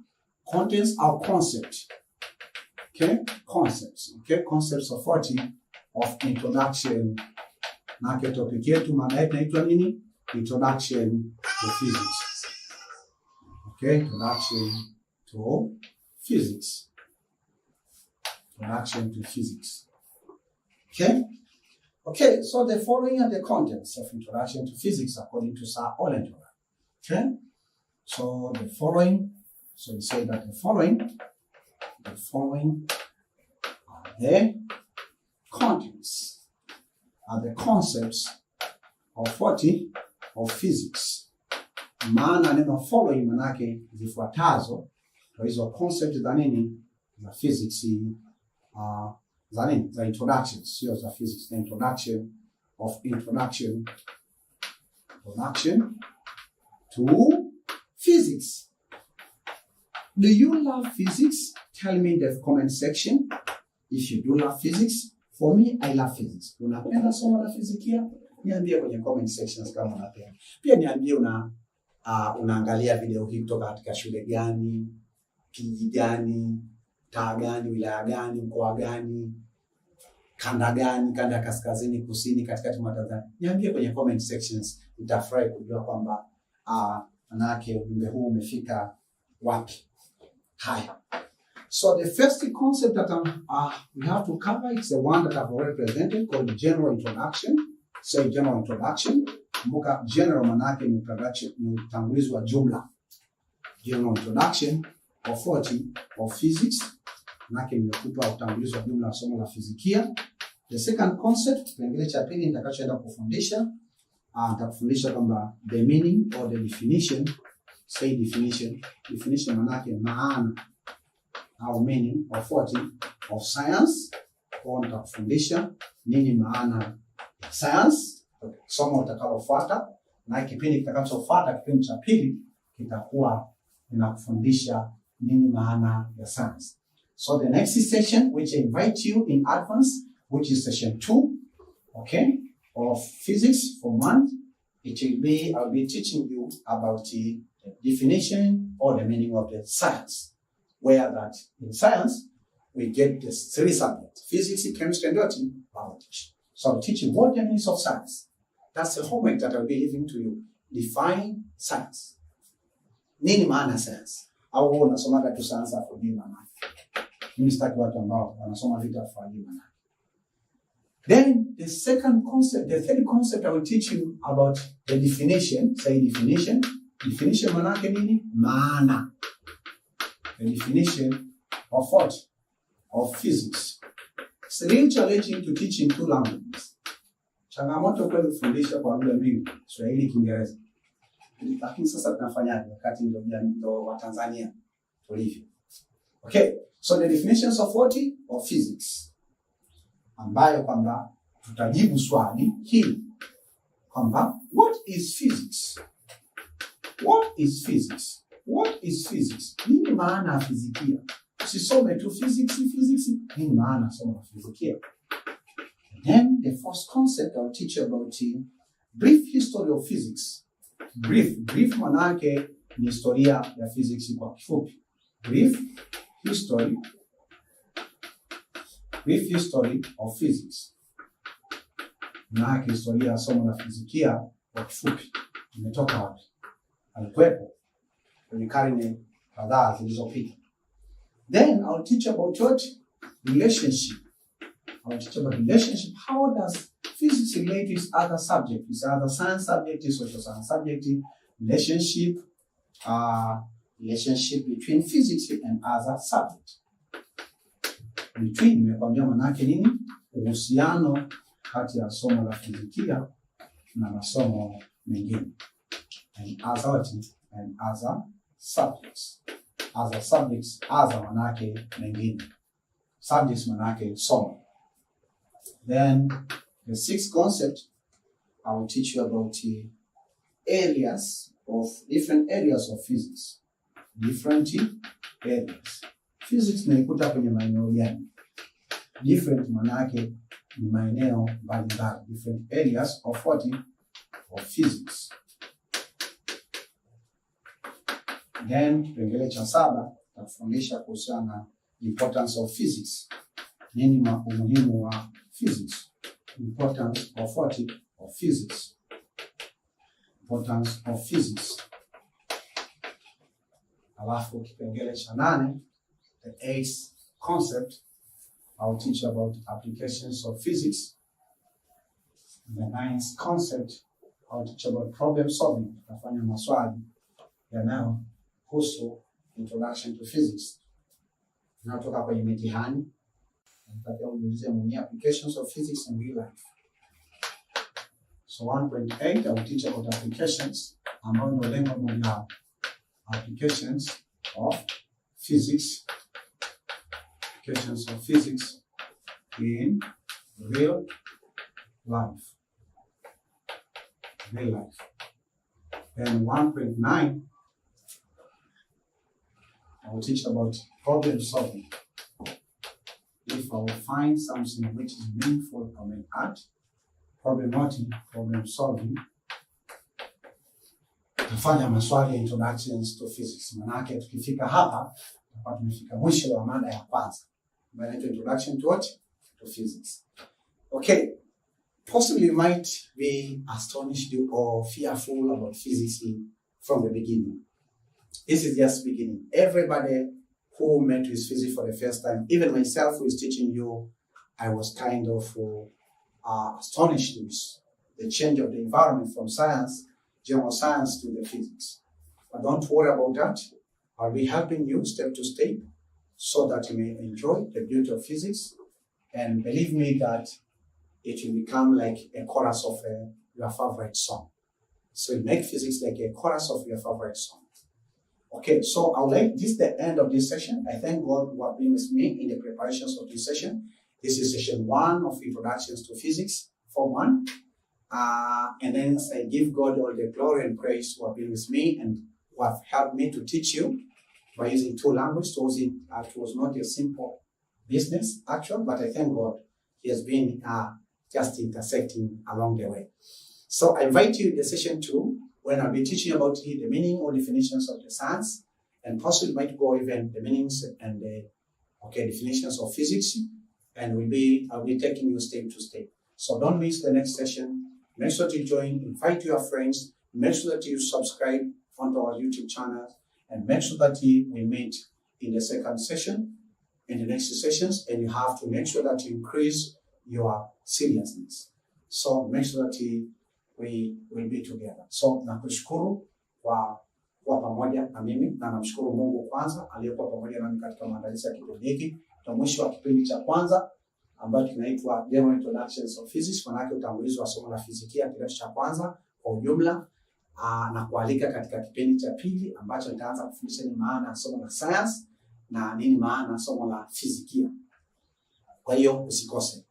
S1: Contents are concepts. Okay, concepts. Okay, concepts of 40 of introduction. Nake topic yetu mada yetu inaitwa nini? Introduction to physics. Okay, introduction to physics. Introduction to physics. Okay? Okay, so the following are the contents of introduction to physics according to Sir Olenjolai. Okay? So the following, so we say that the following are the contents, are the concepts of 40 of physics. Maana neno following manake zifuatazo, kwa hizo concept za nini? Za physics, za introduction, sio za physics, the introduction to physics. Do you love physics? Tell me in the comment section if you do love physics. For me, I love physics. Unapenda somo la fizikia? Niambie kwenye comment sections kama unapenda. Pia niambie unaangalia video hii kutoka katika shule gani, kijiji gani, taa gani, wilaya gani, mkoa gani, kanda gani, kanda ya kaskazini, kusini, katikati mwa Tanzania. Niambie kwenye comment sections. Nitafurahi kujua kwamba manake ujumbe huu umefika wapi. Haya. So the first concept that we have to cover is the one that I've already presented, called general introduction. So general introduction. Kumbuka general manake ni introduction, ni utangulizi wa jumla. General introduction of what? Of physics. Manake nimekupa utangulizi wa jumla wa somo la fizikia. The second concept, kipengele cha pili nitakachoenda kufundisha, nitakufundisha kwamba the meaning or the definition. Say definition. Definition manake maana au meaning of what? Of science. Kwa nitakufundisha nini maana ya science. Somo utakalofuata na kipindi kitakachofuata, kipindi cha pili, kitakuwa ninakufundisha nini maana ya science. So the next session, which I invite you in advance, which is session 2, okay, of physics for month, I'll be teaching you about the definition or the meaning of the science. Where that in science, we get the 3 subjects: physics, chemistry, and biology. So I'll teach you what the meanings of science. That's the homework that I'll be leaving to you. Define science. Nini maana science? Au unasoma tu science hapo nini maana? Mimi sitaki watu ambao wanasoma vitu hawafahamu maana. Then the third concept I will teach you about the definition. Say definition. Definition maana yake nini? Maana. The definition of what? Of physics. It's really challenging to teach in 2 languages. Changamoto kwa kufundisha kwa lugha mbili, Kiswahili, Kiingereza. Lakini sasa tunafanyaje wakati ndio wa Tanzania tulivyo? Okay, so the definitions of what? Of physics. Ambayo kwamba tutajibu swali hili kwamba what is physics? What is physics? What is physics? Nini maana ya fizikia? Usisome tu physics. Nini maana somo la fizikia? And then the first concept I'll teach you about brief history of physics. Brief manake ni historia ya physics kwa kifupi. Brief history of physics. Manake historia ya somo la fizikia kwa kifupi. Imetoka wapi? Alikuwepo kwenye karne kadhaa zilizopita. Then I'll teach about what? Relationship. How does physics relate with other subjects, with other science subjects, social science subjects, relationship between physics and other subjects. Between, nimekwambia manake nini? Uhusiano kati ya somo la fizikia na masomo mengine. And other subjects. Other manake mengine. Subjects manake somo. Then the 6th concept, I will teach you about different areas of physics. Different areas. Physics naikuta kwenye maeneo gani? Different manake ni maeneo mbalimbali. Different areas of what? Of physics. Then kipengele cha 7 tutafundisha kuhusiana na importance of physics. Nini umuhimu wa physics? Importance of what? Of physics. Importance of physics. Alafu kipengele cha 8, the 8th concept, I will teach about applications of physics. The 9th concept, I will teach about problem solving. Tutafanya maswali yanayohusu introduction to physics. Natoka kwenye mitihani. Nitakuwa ujiulize mwenye applications of physics in real life. So 1.8, I will teach about applications. Ambayo ndio lengo moja. Applications of physics. Applications of physics in real life. Then 1.9, I will teach about problem solving. If I will find something which is meaningful, I may add. Problem noting, problem solving. Tufanya maswali ya introductions to physics. Manake tukifika hapa, tutakuwa tumefika mwisho wa mada ya kwanza. Ambayo inaitwa introduction to what? To physics. Okay. Possibly you might be astonished or fearful about physics from the beginning. This is just beginning. Everybody who met with physics for the first time, even myself who is teaching you, I was kind of astonished with the change of the environment from science, general science, to the physics. But don't worry about that. I'll be helping you step to step so that you may enjoy the beauty of physics. And believe me that it will become like a chorus of your favorite song. So you make physics like a chorus of your favorite song. Okay, so I would like, this is the end of this session. I thank God who have been with me in the preparations of this session. This is session 1 of Introductions to Physics, Form 1. And then I give God all the glory and praise who have been with me and who have helped me to teach you by using 2 languages. It was not a simple business, actually, but I thank God He has been just intersecting along the way. So I invite you in the session 2, when I'll be teaching about the meaning or definitions of the science, and possibly might go even the meanings and the definitions of physics, and I'll be taking you step to step. So don't miss the next session. Make sure to join, invite your friends, make sure that you subscribe onto our YouTube channel, and make sure that we meet in the second session, in the next sessions, and you have to make sure that you increase your seriousness. So make sure that we will be together. So nakushukuru kwa pamoja na mimi, na namshukuru Mungu kwanza aliyekuwa pamoja nami katika maandalizi ya kipindi hiki. Kwa mwisho wa kipindi cha kwanza ambacho kinaitwa General Introductions of Physics, manake utangulizi wa somo la fizikia kidato cha kwanza kwa ujumla, na kualika katika kipindi cha pili ambacho nitaanza kufundisha ni maana ya somo la science na nini maana somo la fizikia. Kwa hiyo usikose.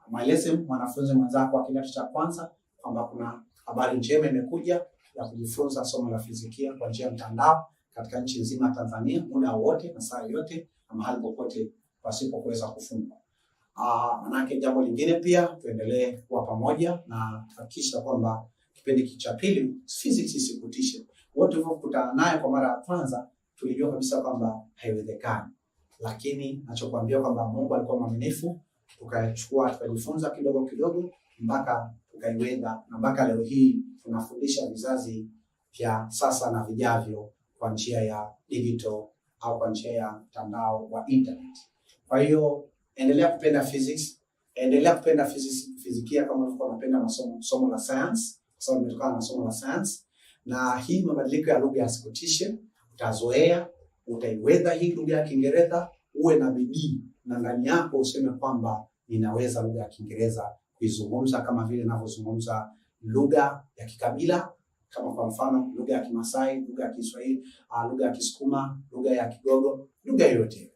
S1: Mweleze mwanafunzi mwenzako wa kidato cha kwanza kwamba kuna habari njema imekuja ya kujifunza somo la fizikia kwa njia ya mtandao katika nchi nzima ya Tanzania, muda wote na saa yote na mahali popote pasipo kuweza kufungwa. Manake jambo lingine pia, tuendelee kuwa pamoja na hakikisha kwamba kipindi cha pili physics isikutishe. Wote tuliokutana naye kwa mara ya kwanza tulijua kabisa kwamba haiwezekani. Lakini nachokuambia kwamba Mungu alikuwa mwaminifu, tukajifunza kidogo kidogo mpaka tukaiweza, na mpaka leo hii tunafundisha vizazi vya sasa na vijavyo kwa njia ya digital au kwa njia ya mtandao wa internet. Kwa hiyo endelea kupenda physics, endelea kupenda fizikia kama ulivyokuwa unapenda somo la science, kwa sababu umetokana na somo la science. Na hii mabadiliko ya lugha yasikutishe, utazoea, utaiweza hii lugha ya Kiingereza, uwe na bidii na ndani yako useme kwamba ninaweza lugha ya Kiingereza kuizungumza kama vile ninavyozungumza lugha ya kikabila, kama kwa mfano lugha ya Kimasai, lugha ya Kiswahili, lugha ya Kisukuma, lugha ya Kigogo, lugha yoyote.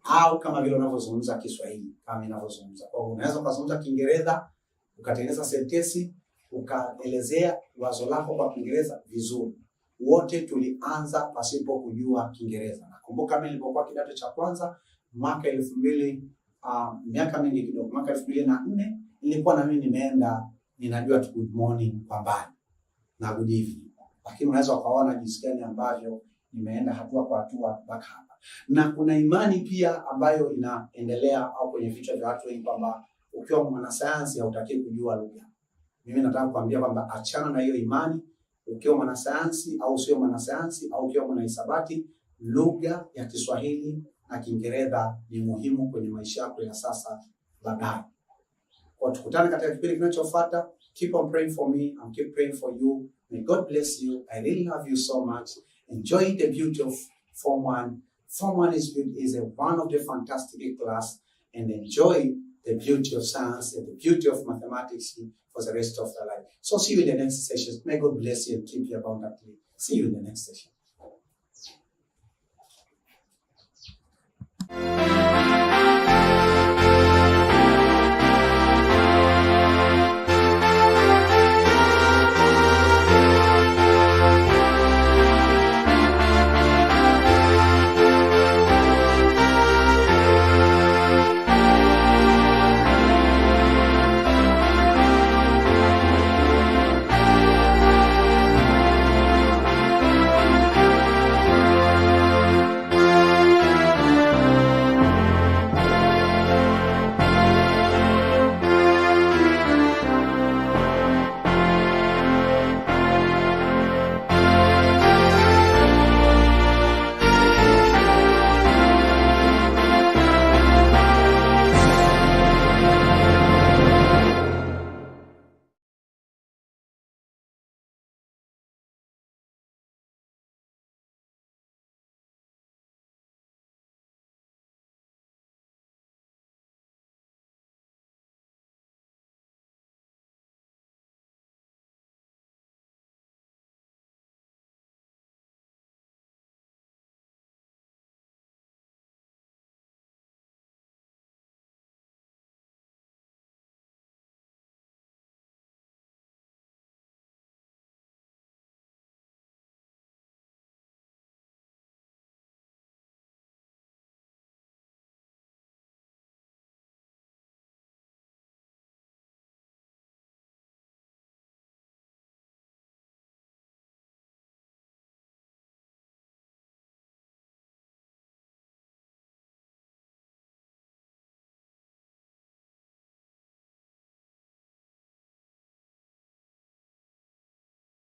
S1: Au kama vile unavyozungumza Kiswahili, kama ninavyozungumza. Kwa hiyo unaweza kuzungumza Kiingereza, ukatengeneza sentensi, ukaelezea wazo lako kwa Kiingereza vizuri. Wote tulianza pasipo kujua Kiingereza. Nakumbuka mimi nilipokuwa kidato cha kwanza mwaka 2000, miaka mingi kidogo, mwaka 2004, nilikuwa na mimi ninajua tu good morning kwa mbali na good evening. Lakini unaweza ukaona jinsi gani ambavyo nimeenda hatua kwa hatua mpaka hapa. Na kuna imani pia ambayo inaendelea au kwenye vichwa vya watu wengi kwamba ukiwa mwanasayansi hautaki kujua lugha. Mimi nataka kuambia kwamba achana na hiyo imani. Ukiwa mwanasayansi au sio mwanasayansi au ukiwa mwanahisabati, lugha ya Kiswahili na Kiingereza ni muhimu kwenye maisha yako ya sasa baadaye. Kwa tukutane katika kipindi kinachofuata. Keep on praying for me. I'm keep praying for you. May God bless you. I really love you so much. Enjoy the beauty of Form 1. Form 1 is one of the fantastic class, and enjoy the beauty of science and the beauty of mathematics for the rest of your life. So see you in the next session. May God bless you and keep you abundantly. See you in the next session.